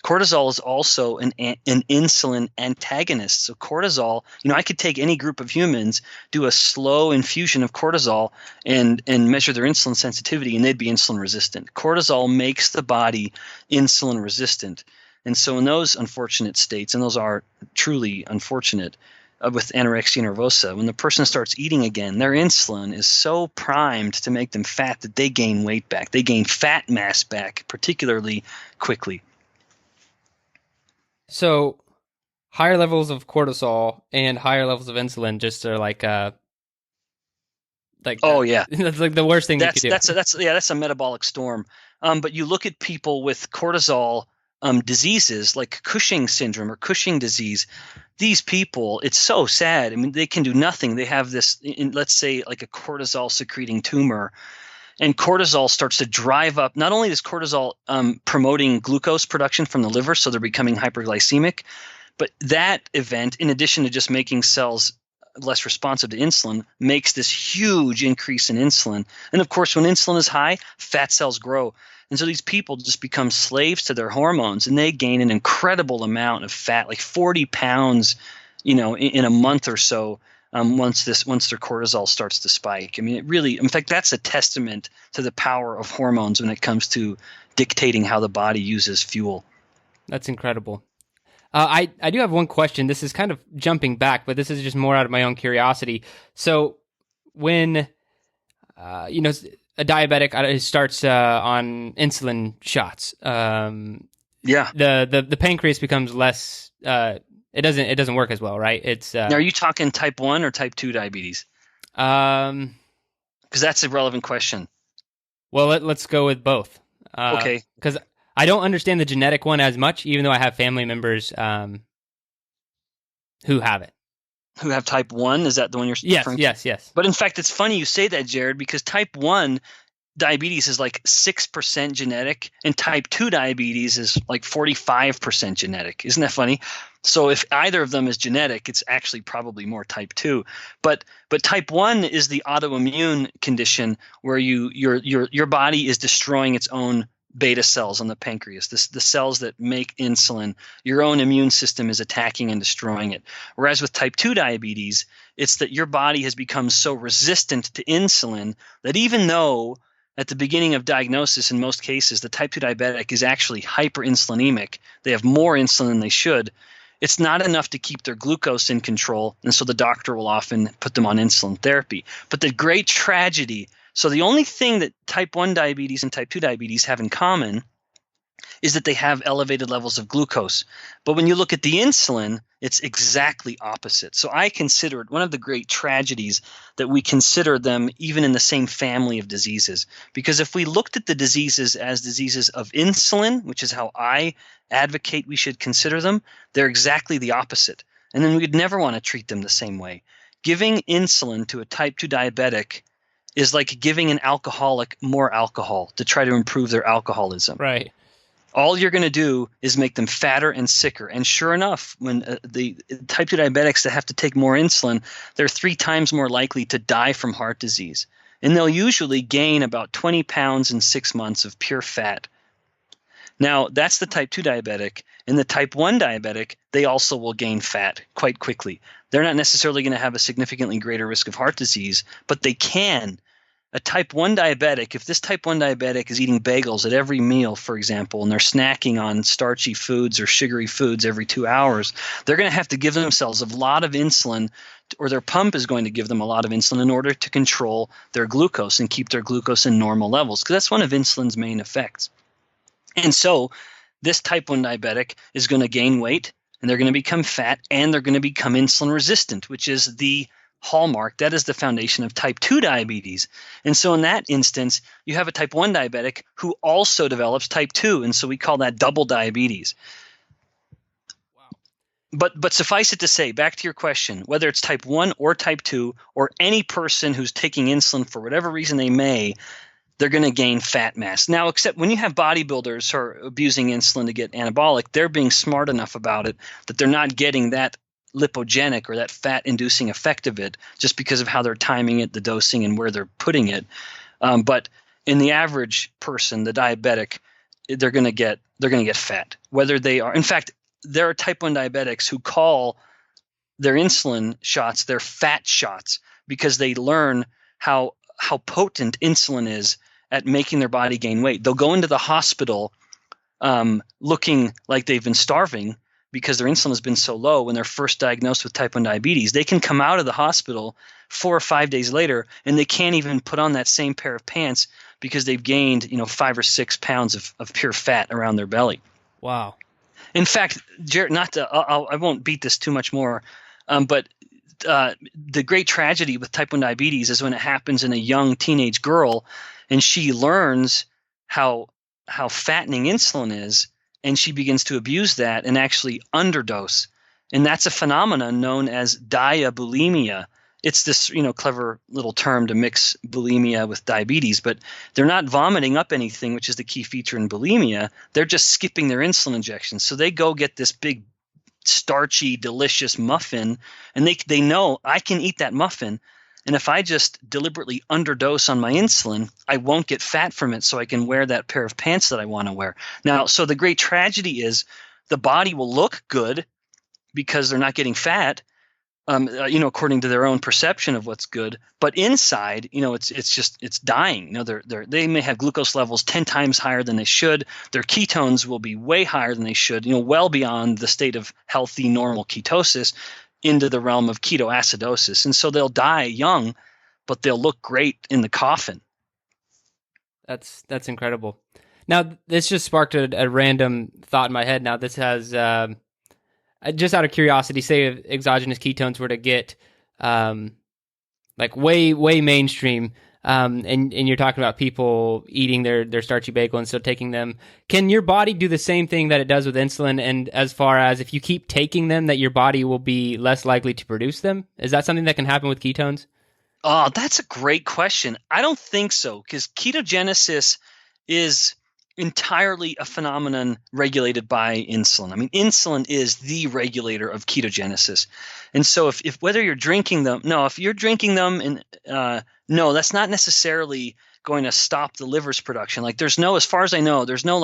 Cortisol is also an insulin antagonist. So cortisol, I could take any group of humans, do a slow infusion of cortisol and measure their insulin sensitivity, and they'd be insulin resistant. Cortisol makes the body insulin resistant. And so in those unfortunate states, and those are truly unfortunate, with anorexia nervosa, when the person starts eating again, their insulin is so primed to make them fat that they gain weight back. They gain fat mass back particularly quickly. So higher levels of cortisol and higher levels of insulin just are like yeah, that's like the worst thing you could do. That's a metabolic storm. But you look at people with cortisol diseases like Cushing syndrome or Cushing disease. These people, it's so sad. I mean, they can do nothing. They have this, let's say, like a cortisol secreting tumor, and cortisol starts to drive up. Not only is cortisol promoting glucose production from the liver, so they're becoming hyperglycemic, but that event, in addition to just making cells less responsive to insulin, makes this huge increase in insulin. And of course, when insulin is high, fat cells grow. And so these people just become slaves to their hormones, and they gain an incredible amount of fat, like 40 pounds, in a month or so, once their cortisol starts to spike. I mean, it really, in fact, that's a testament to the power of hormones when it comes to dictating how the body uses fuel. That's incredible. I do have one question. This is kind of jumping back, but this is just more out of my own curiosity. So when, a diabetic starts on insulin shots, the pancreas becomes less, it doesn't work as well, right? It's now, are you talking type 1 or type 2 diabetes? Because that's a relevant question. Well, let's go with both. Okay. Because I don't understand the genetic one as much, even though I have family members who have it. Who have type 1? Is that the one you're referring to? Yes. But in fact, it's funny you say that, Jared, because type 1 diabetes is like 6% genetic, and type 2 diabetes is like 45% genetic. Isn't that funny? So if either of them is genetic, it's actually probably more type 2. But type 1 is the autoimmune condition where your body is destroying its own beta cells on the pancreas, the cells that make insulin. Your own immune system is attacking and destroying it. Whereas with type 2 diabetes, it's that your body has become so resistant to insulin that even though at the beginning of diagnosis, in most cases, the type 2 diabetic is actually hyperinsulinemic, they have more insulin than they should, it's not enough to keep their glucose in control, and so the doctor will often put them on insulin therapy. But the great tragedy, so the only thing that type 1 diabetes and type 2 diabetes have in common is that they have elevated levels of glucose. But when you look at the insulin, it's exactly opposite. So I consider it one of the great tragedies that we consider them even in the same family of diseases. Because if we looked at the diseases as diseases of insulin, which is how I advocate we should consider them, they're exactly the opposite. And then we'd never want to treat them the same way. Giving insulin to a type 2 diabetic is like giving an alcoholic more alcohol to try to improve their alcoholism. Right. All you're going to do is make them fatter and sicker. And sure enough, when the type 2 diabetics that have to take more insulin, they're 3 times more likely to die from heart disease. And they'll usually gain about 20 pounds in 6 months of pure fat. Now, that's the type 2 diabetic. And the type 1 diabetic, they also will gain fat quite quickly. They're not necessarily going to have a significantly greater risk of heart disease, but they can. A type 1 diabetic, if this type 1 diabetic is eating bagels at every meal, for example, and they're snacking on starchy foods or sugary foods every 2 hours, they're going to have to give themselves a lot of insulin, or their pump is going to give them a lot of insulin in order to control their glucose and keep their glucose in normal levels, because that's one of insulin's main effects. And so this type 1 diabetic is going to gain weight, and they're going to become fat, and they're going to become insulin resistant, which is the hallmark. That is the foundation of type 2 diabetes. And so in that instance, you have a type 1 diabetic who also develops type 2. And so we call that double diabetes. Wow. But suffice it to say, back to your question, whether it's type 1 or type 2, or any person who's taking insulin for whatever reason they may, they're going to gain fat mass. Now, except when you have bodybuilders who are abusing insulin to get anabolic, they're being smart enough about it that they're not getting that lipogenic or that fat-inducing effect of it just because of how they're timing it, the dosing, and where they're putting it. But in the average person, the diabetic, they're going to get fat. Whether they are, in fact, there are type 1 diabetics who call their insulin shots their fat shots because they learn how potent insulin is at making their body gain weight. They'll go into the hospital looking like they've been starving because their insulin has been so low when they're first diagnosed with type 1 diabetes. They can come out of the hospital 4 or 5 days later, and they can't even put on that same pair of pants because they've gained 5 or 6 pounds of pure fat around their belly. Wow. In fact, Jared, I won't beat this too much more, but the great tragedy with type 1 diabetes is when it happens in a young teenage girl, and she learns how fattening insulin is, and she begins to abuse that and actually underdose. And that's a phenomenon known as diabulimia. It's this, clever little term to mix bulimia with diabetes, but they're not vomiting up anything, which is the key feature in bulimia. They're just skipping their insulin injections. So they go get this big, starchy, delicious muffin, and they know I can eat that muffin. And if I just deliberately underdose on my insulin, I won't get fat from it, so I can wear that pair of pants that I want to wear. Now, so the great tragedy is the body will look good because they're not getting fat, according to their own perception of what's good. But inside, it's dying. They may have glucose levels 10 times higher than they should. Their ketones will be way higher than they should, well beyond the state of healthy, normal ketosis, into the realm of ketoacidosis. And so they'll die young, but they'll look great in the coffin. That's incredible. Now, this just sparked a random thought in my head. Now, this has, just out of curiosity, say if exogenous ketones were to get way mainstream, and you're talking about people eating their starchy bagel and still taking them. Can your body do the same thing that it does with insulin? And as far as if you keep taking them, that your body will be less likely to produce them? Is that something that can happen with ketones? Oh, that's a great question. I don't think so, because ketogenesis is entirely a phenomenon regulated by insulin. I mean, insulin is the regulator of ketogenesis. And so if whether you're drinking them, if you're drinking them, and no, that's not necessarily going to stop the liver's production. Like as far as I know, there's no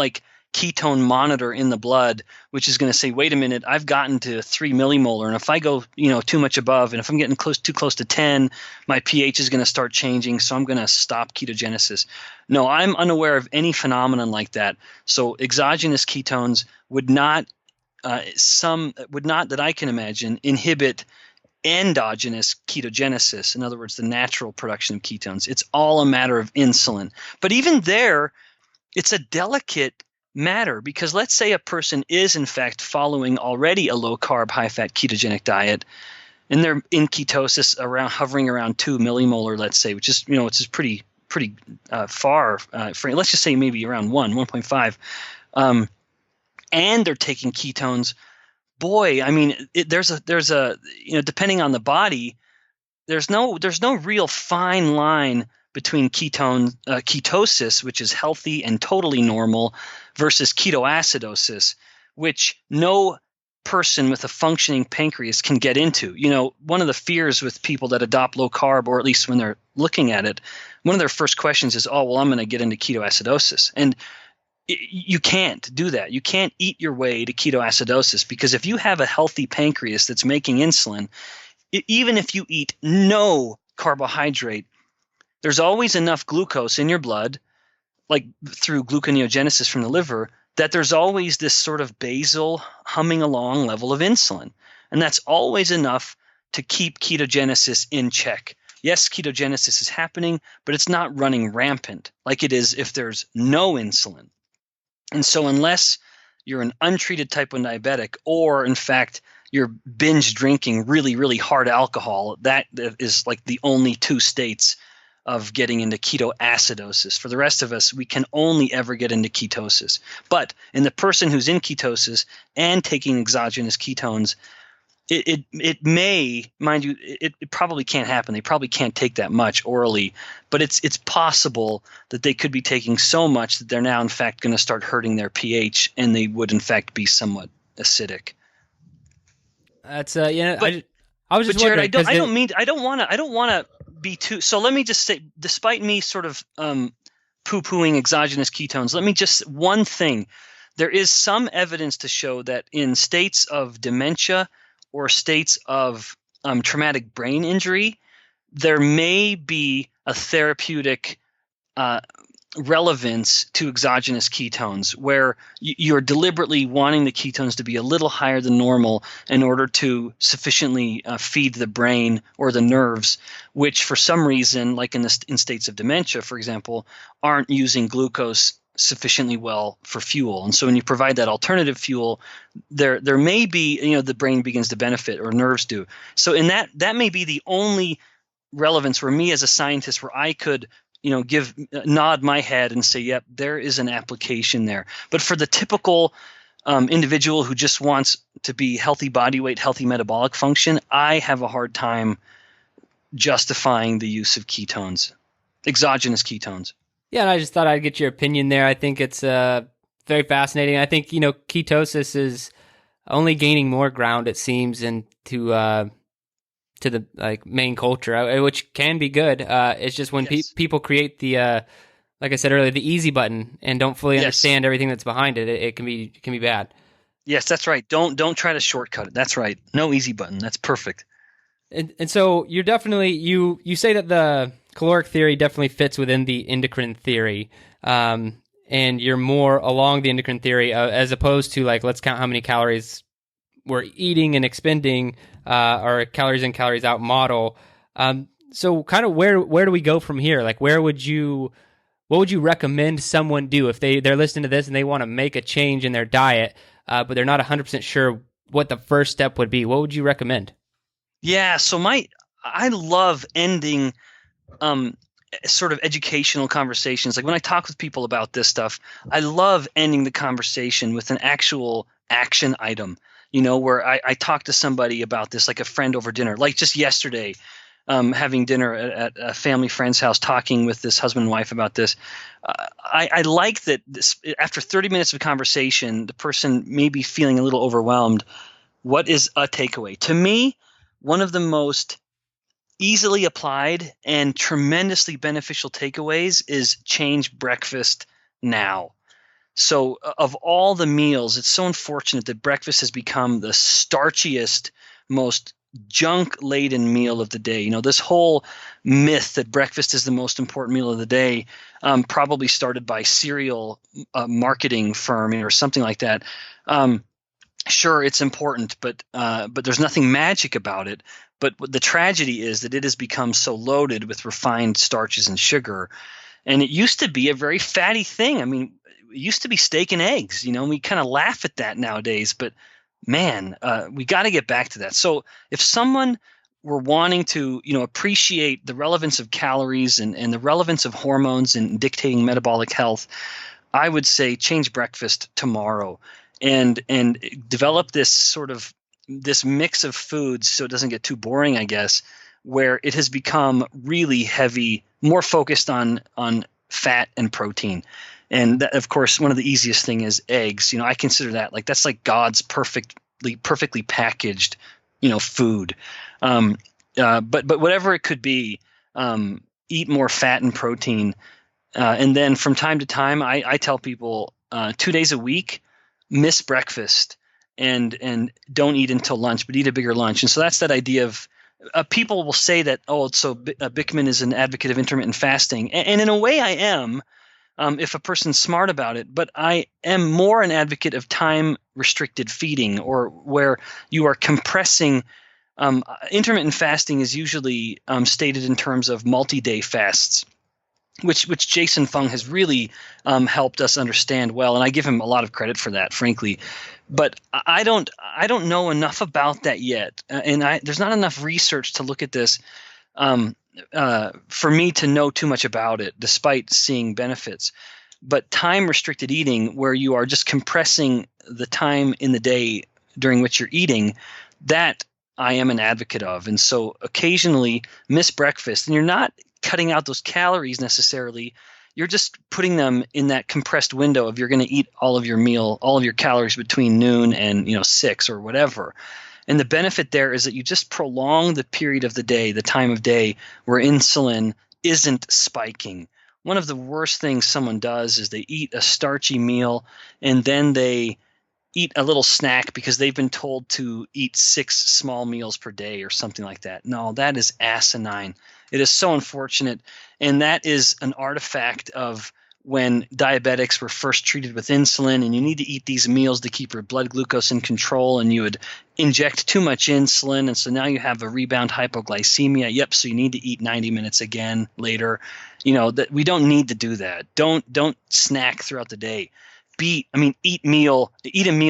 ketone monitor in the blood, which is going to say, wait a minute, I've gotten to 3 millimolar. And if I go, too much above, and if I'm getting too close to 10, my pH is going to start changing. So I'm going to stop ketogenesis. No, I'm unaware of any phenomenon like that. So exogenous ketones would not that I can imagine inhibit endogenous ketogenesis. In other words, the natural production of ketones. It's all a matter of insulin. But even there, it's a delicate matter, because let's say a person is in fact following already a low carb, high fat ketogenic diet, and they're in ketosis hovering around 2 millimolar, let's say, which is pretty far. Let's just say maybe around 1.5, and they're taking ketones. Boy, I mean, there's a depending on the body, there's no real fine line between ketosis, which is healthy and totally normal, versus ketoacidosis, which no person with a functioning pancreas can get into. One of the fears with people that adopt low carb, or at least when they're looking at it, one of their first questions is, oh, well, I'm going to get into ketoacidosis. And you can't do that. You can't eat your way to ketoacidosis, because if you have a healthy pancreas that's making insulin, even if you eat no carbohydrate, there's always enough glucose in your blood, like through gluconeogenesis from the liver, that there's always this sort of basal humming along level of insulin. And that's always enough to keep ketogenesis in check. Yes, ketogenesis is happening, but it's not running rampant like it is if there's no insulin. And so unless you're an untreated type 1 diabetic, or in fact you're binge drinking really, really hard alcohol, that is like the only two states of getting into ketoacidosis. For the rest of us, we can only ever get into ketosis. But in the person who's in ketosis and taking exogenous ketones, it may, mind you, it probably can't happen. They probably can't take that much orally, but it's possible that they could be taking so much that they're now in fact going to start hurting their pH, and they would in fact be somewhat acidic. That's I was just Jared, wondering, I don't want to be too. So let me just say, despite me sort of poo-pooing exogenous ketones, let me just one thing. There is some evidence to show that in states of dementia or states of traumatic brain injury, there may be a therapeutic relevance to exogenous ketones, where you're deliberately wanting the ketones to be a little higher than normal in order to sufficiently feed the brain or the nerves, which for some reason, like in states of dementia, for example, aren't using glucose sufficiently well for fuel. And so when you provide that alternative fuel, there may be, the brain begins to benefit, or nerves do. So in that may be the only relevance where me as a scientist, where I could nod my head and say, yep, there is an application there. But for the typical individual who just wants to be healthy body weight, healthy metabolic function, I have a hard time justifying the use of ketones, exogenous ketones. Yeah, and I just thought I'd get your opinion there. I think it's very fascinating. I think, ketosis is only gaining more ground, it seems, into to the main culture, which can be good. It's just when people create the, like I said earlier, the easy button and don't fully understand everything that's behind it, it can be bad. Yes, that's right. Don't try to shortcut it. That's right. No easy button. That's perfect. And so you're definitely you say that the caloric theory definitely fits within the endocrine theory, and you're more along the endocrine theory as opposed to let's count how many calories we're eating and expending, or calories in, calories out model. So kind of where do we go from here? What would you recommend someone do if they're listening to this and they want to make a change in their diet, but they're not 100% sure what the first step would be? What would you recommend? Yeah, so I love ending sort of educational conversations. Like when I talk with people about this stuff, I love ending the conversation with an actual action item. Where I talk to somebody about this, like a friend over dinner, like just yesterday, having dinner at a family friend's house, talking with this husband and wife about this. I like that after 30 minutes of conversation, the person may be feeling a little overwhelmed. What is a takeaway? To me, one of the most easily applied and tremendously beneficial takeaways is change breakfast now. So of all the meals, it's so unfortunate that breakfast has become the starchiest, most junk-laden meal of the day. This whole myth that breakfast is the most important meal of the day probably started by cereal marketing firm or something like that. Sure, it's important, but there's nothing magic about it. But the tragedy is that it has become so loaded with refined starches and sugar. And it used to be a very fatty thing. I mean, it used to be steak and eggs, we kind of laugh at that nowadays, but man, we got to get back to that. So if someone were wanting to, appreciate the relevance of calories and the relevance of hormones in dictating metabolic health, I would say change breakfast tomorrow and develop this mix of foods so it doesn't get too boring, I guess, where it has become really heavy, more focused on fat and protein. And that, of course, one of the easiest thing is eggs. I consider that that's like God's perfectly packaged, food. But whatever it could be, eat more fat and protein. And then from time to time, I tell people 2 days a week miss breakfast and don't eat until lunch, but eat a bigger lunch. And so that's that idea of people will say that, Bikman is an advocate of intermittent fasting. And in a way I am, if a person's smart about it, but I am more an advocate of time-restricted feeding, or where you are compressing. Intermittent fasting is usually stated in terms of multi-day fasts, which Jason Fung has really helped us understand well, and I give him a lot of credit for that, frankly. But I don't know enough about that yet, and there's not enough research to look at this for me to know too much about it, despite seeing benefits. But time-restricted eating, where you are just compressing the time in the day during which you're eating, that I am an advocate of. And so occasionally miss breakfast, and you're not cutting out those calories necessarily. You're just putting them in that compressed window of you're going to eat all of your calories between noon and 6 or whatever. And the benefit there is that you just prolong the period of the day, the time of day where insulin isn't spiking. One of the worst things someone does is they eat a starchy meal and then they eat a little snack because they've been told to eat 6 small meals per day or something like that. No, that is asinine. It is so unfortunate. And that is an artifact of when diabetics were first treated with insulin, and you need to eat these meals to keep your blood glucose in control, and you would inject too much insulin, and so now you have a rebound hypoglycemia. Yep, so you need to eat 90 minutes again later. That we don't need to do that. Don't snack throughout the day. Eat a meal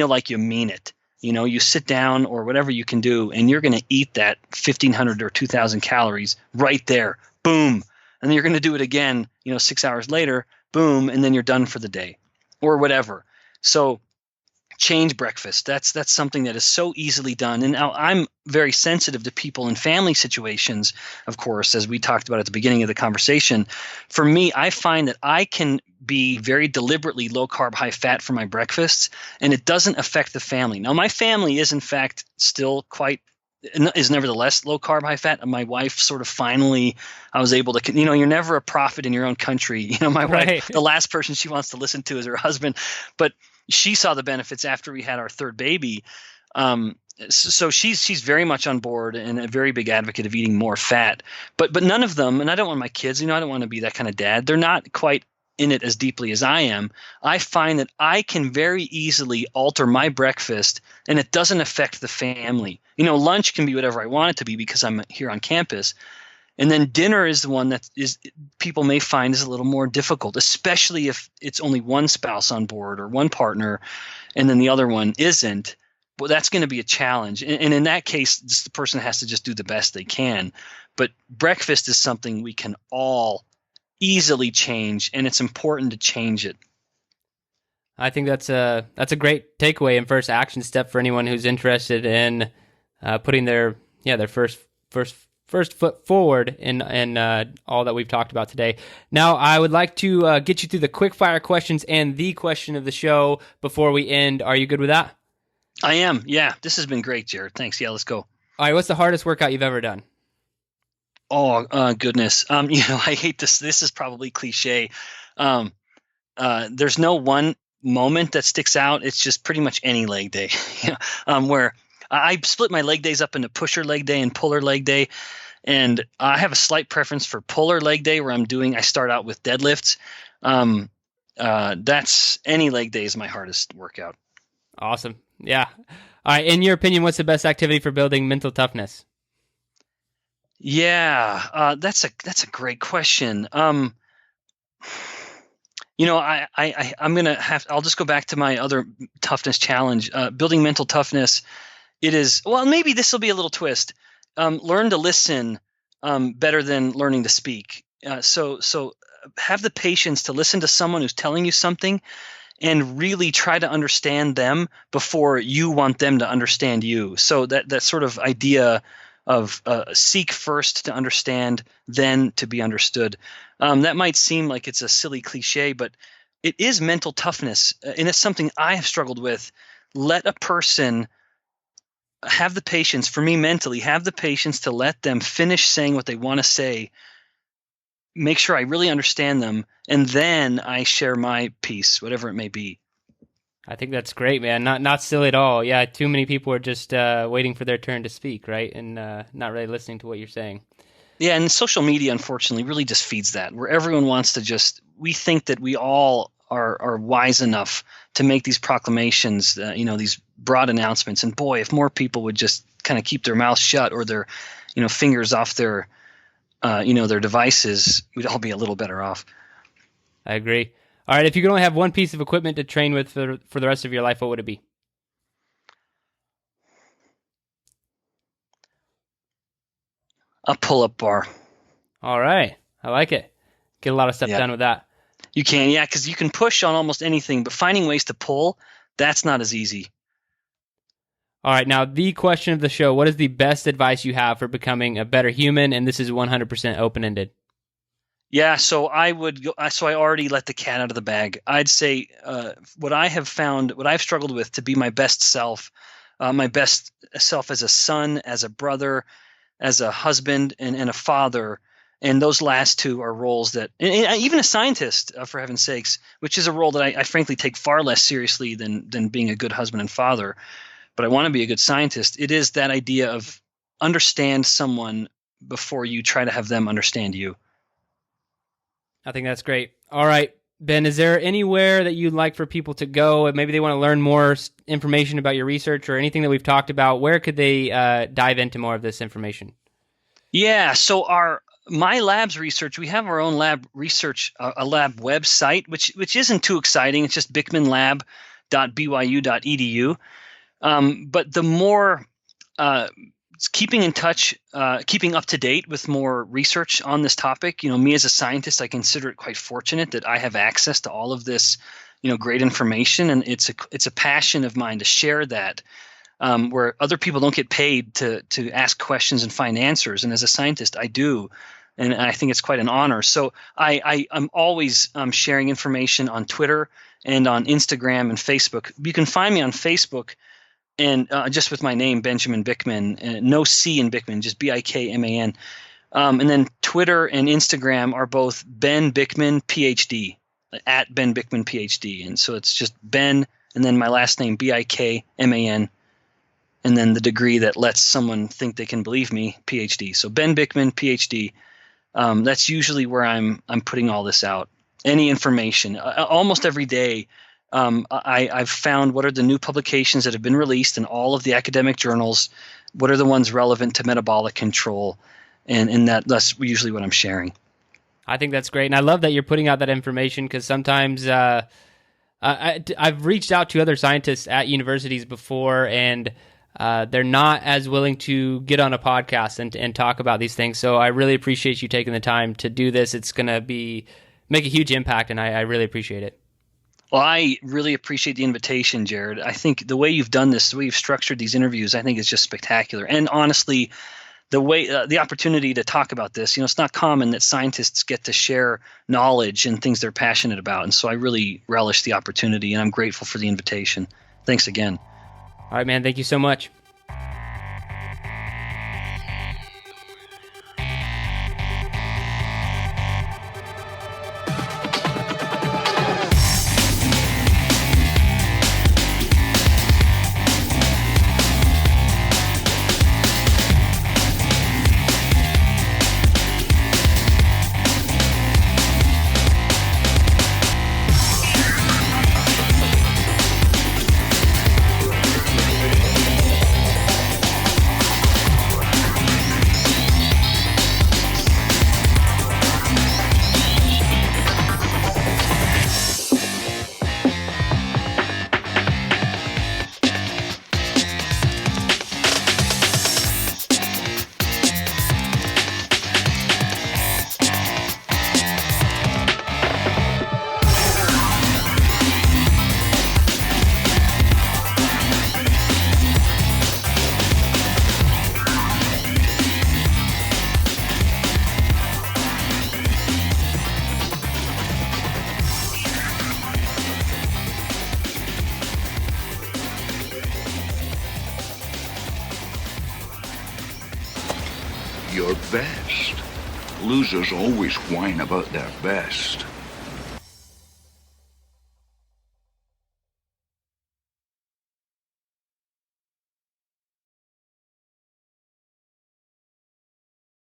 like you mean it. You sit down or whatever you can do, and you're going to eat that 1,500 or 2,000 calories right there. Boom. And then you're going to do it again, 6 hours later. Boom. And then you're done for the day or whatever. So change breakfast. That's something that is so easily done. And now I'm very sensitive to people in family situations, of course, as we talked about at the beginning of the conversation. For me, I find that I can be very deliberately low carb, high fat for my breakfasts, and it doesn't affect the family. Now, my family is in fact still nevertheless low carb, high fat. And my wife sort of finally, I was able to, you're never a prophet in your own country. My wife, the last person she wants to listen to is her husband, but she saw the benefits after we had our third baby. So she's very much on board and a very big advocate of eating more fat, but none of them, and I don't want my kids, I don't want to be that kind of dad. They're not quite in it as deeply as I am. I find that I can very easily alter my breakfast and it doesn't affect the family. Lunch can be whatever I want it to be because I'm here on campus. And then dinner is the one that people may find is a little more difficult, especially if it's only one spouse on board or one partner and then the other one isn't. Well, that's going to be a challenge. And in that case, the person has to just do the best they can. But breakfast is something we can all easily change, and it's important to change it. I think that's a great takeaway and first action step for anyone who's interested in putting their first foot forward in all that we've talked about today. Now, I would like to get you through the quick fire questions and the question of the show before we end. Are you good with that? I am. Yeah, this has been great, Jared. Thanks. Yeah, let's go. All right. What's the hardest workout you've ever done? Oh, goodness. I hate this. This is probably cliche. There's no one moment that sticks out. It's just pretty much any leg day, where I split my leg days up into pusher leg day and puller leg day. And I have a slight preference for puller leg day where I start out with deadlifts. That's any leg day is my hardest workout. Awesome. Yeah. All right. In your opinion, what's the best activity for building mental toughness? Yeah, that's a great question. I'm I'll just go back to my other toughness challenge, building mental toughness. It is, maybe this will be a little twist. Learn to listen better than learning to speak. So have the patience to listen to someone who's telling you something and really try to understand them before you want them to understand you. So that sort of idea of seek first to understand, then to be understood. That might seem like it's a silly cliche, but it is mental toughness, and it's something I have struggled with. Let a person have the patience, for me mentally, have the patience to let them finish saying what they want to say, make sure I really understand them, and then I share my piece, whatever it may be. I think that's great, man. Not silly at all. Yeah, too many people are just waiting for their turn to speak, right? And not really listening to what you're saying. Yeah, and social media, unfortunately, really just feeds that, where everyone wants to we think that we all are wise enough to make these proclamations, these broad announcements. And boy, if more people would just kind of keep their mouths shut or their, fingers off their, their devices, we'd all be a little better off. I agree. All right, if you could only have one piece of equipment to train with for the rest of your life, what would it be? A pull-up bar. All right, I like it. Get a lot of stuff done with that. You can, yeah, because you can push on almost anything, but finding ways to pull, that's not as easy. All right, now the question of the show, what is the best advice you have for becoming a better human? And this is 100% open-ended. Yeah, so I already let the cat out of the bag. I'd say what I have found, what I've struggled with to be my best self as a son, as a brother, as a husband, and a father. And those last two are roles that, and even a scientist, for heaven's sakes, which is a role that I frankly take far less seriously than being a good husband and father. But I want to be a good scientist. It is that idea of understand someone before you try to have them understand you. I think that's great. All right, Ben, is there anywhere that you'd like for people to go? And maybe they want to learn more information about your research or anything that we've talked about. Where could they dive into more of this information? Yeah, so my lab's research, we have our own lab research, a lab website, which isn't too exciting. It's just bikmanlab.byu.edu. But the more keeping in touch, keeping up to date with more research on this topic, me as a scientist, I consider it quite fortunate that I have access to all of this, great information. And it's a passion of mine to share that, where other people don't get paid to ask questions and find answers. And as a scientist, I do. And I think it's quite an honor. So I'm always sharing information on Twitter and on Instagram and Facebook. You can find me on Facebook and just with my name, Benjamin Bikman, no C in Bikman, just Bikman. And then Twitter and Instagram are both Ben Bikman, Ph.D., at Ben Bikman, Ph.D. And so it's just Ben and then my last name, Bikman, and then the degree that lets someone think they can believe me, Ph.D. So Ben Bikman, Ph.D. That's usually where I'm putting all this out. Any information, almost every day. I've found what are the new publications that have been released in all of the academic journals, what are the ones relevant to metabolic control, and that's usually what I'm sharing. I think that's great, and I love that you're putting out that information because sometimes I've reached out to other scientists at universities before, and they're not as willing to get on a podcast and talk about these things. So I really appreciate you taking the time to do this. It's going to make a huge impact, and I really appreciate it. Well, I really appreciate the invitation, Jared. I think the way you've done this, the way you've structured these interviews, I think is just spectacular. And honestly, the way the opportunity to talk about this, it's not common that scientists get to share knowledge and things they're passionate about. And so I really relish the opportunity, and I'm grateful for the invitation. Thanks again. All right, man. Thank you so much. Your best. Losers always whine about their best.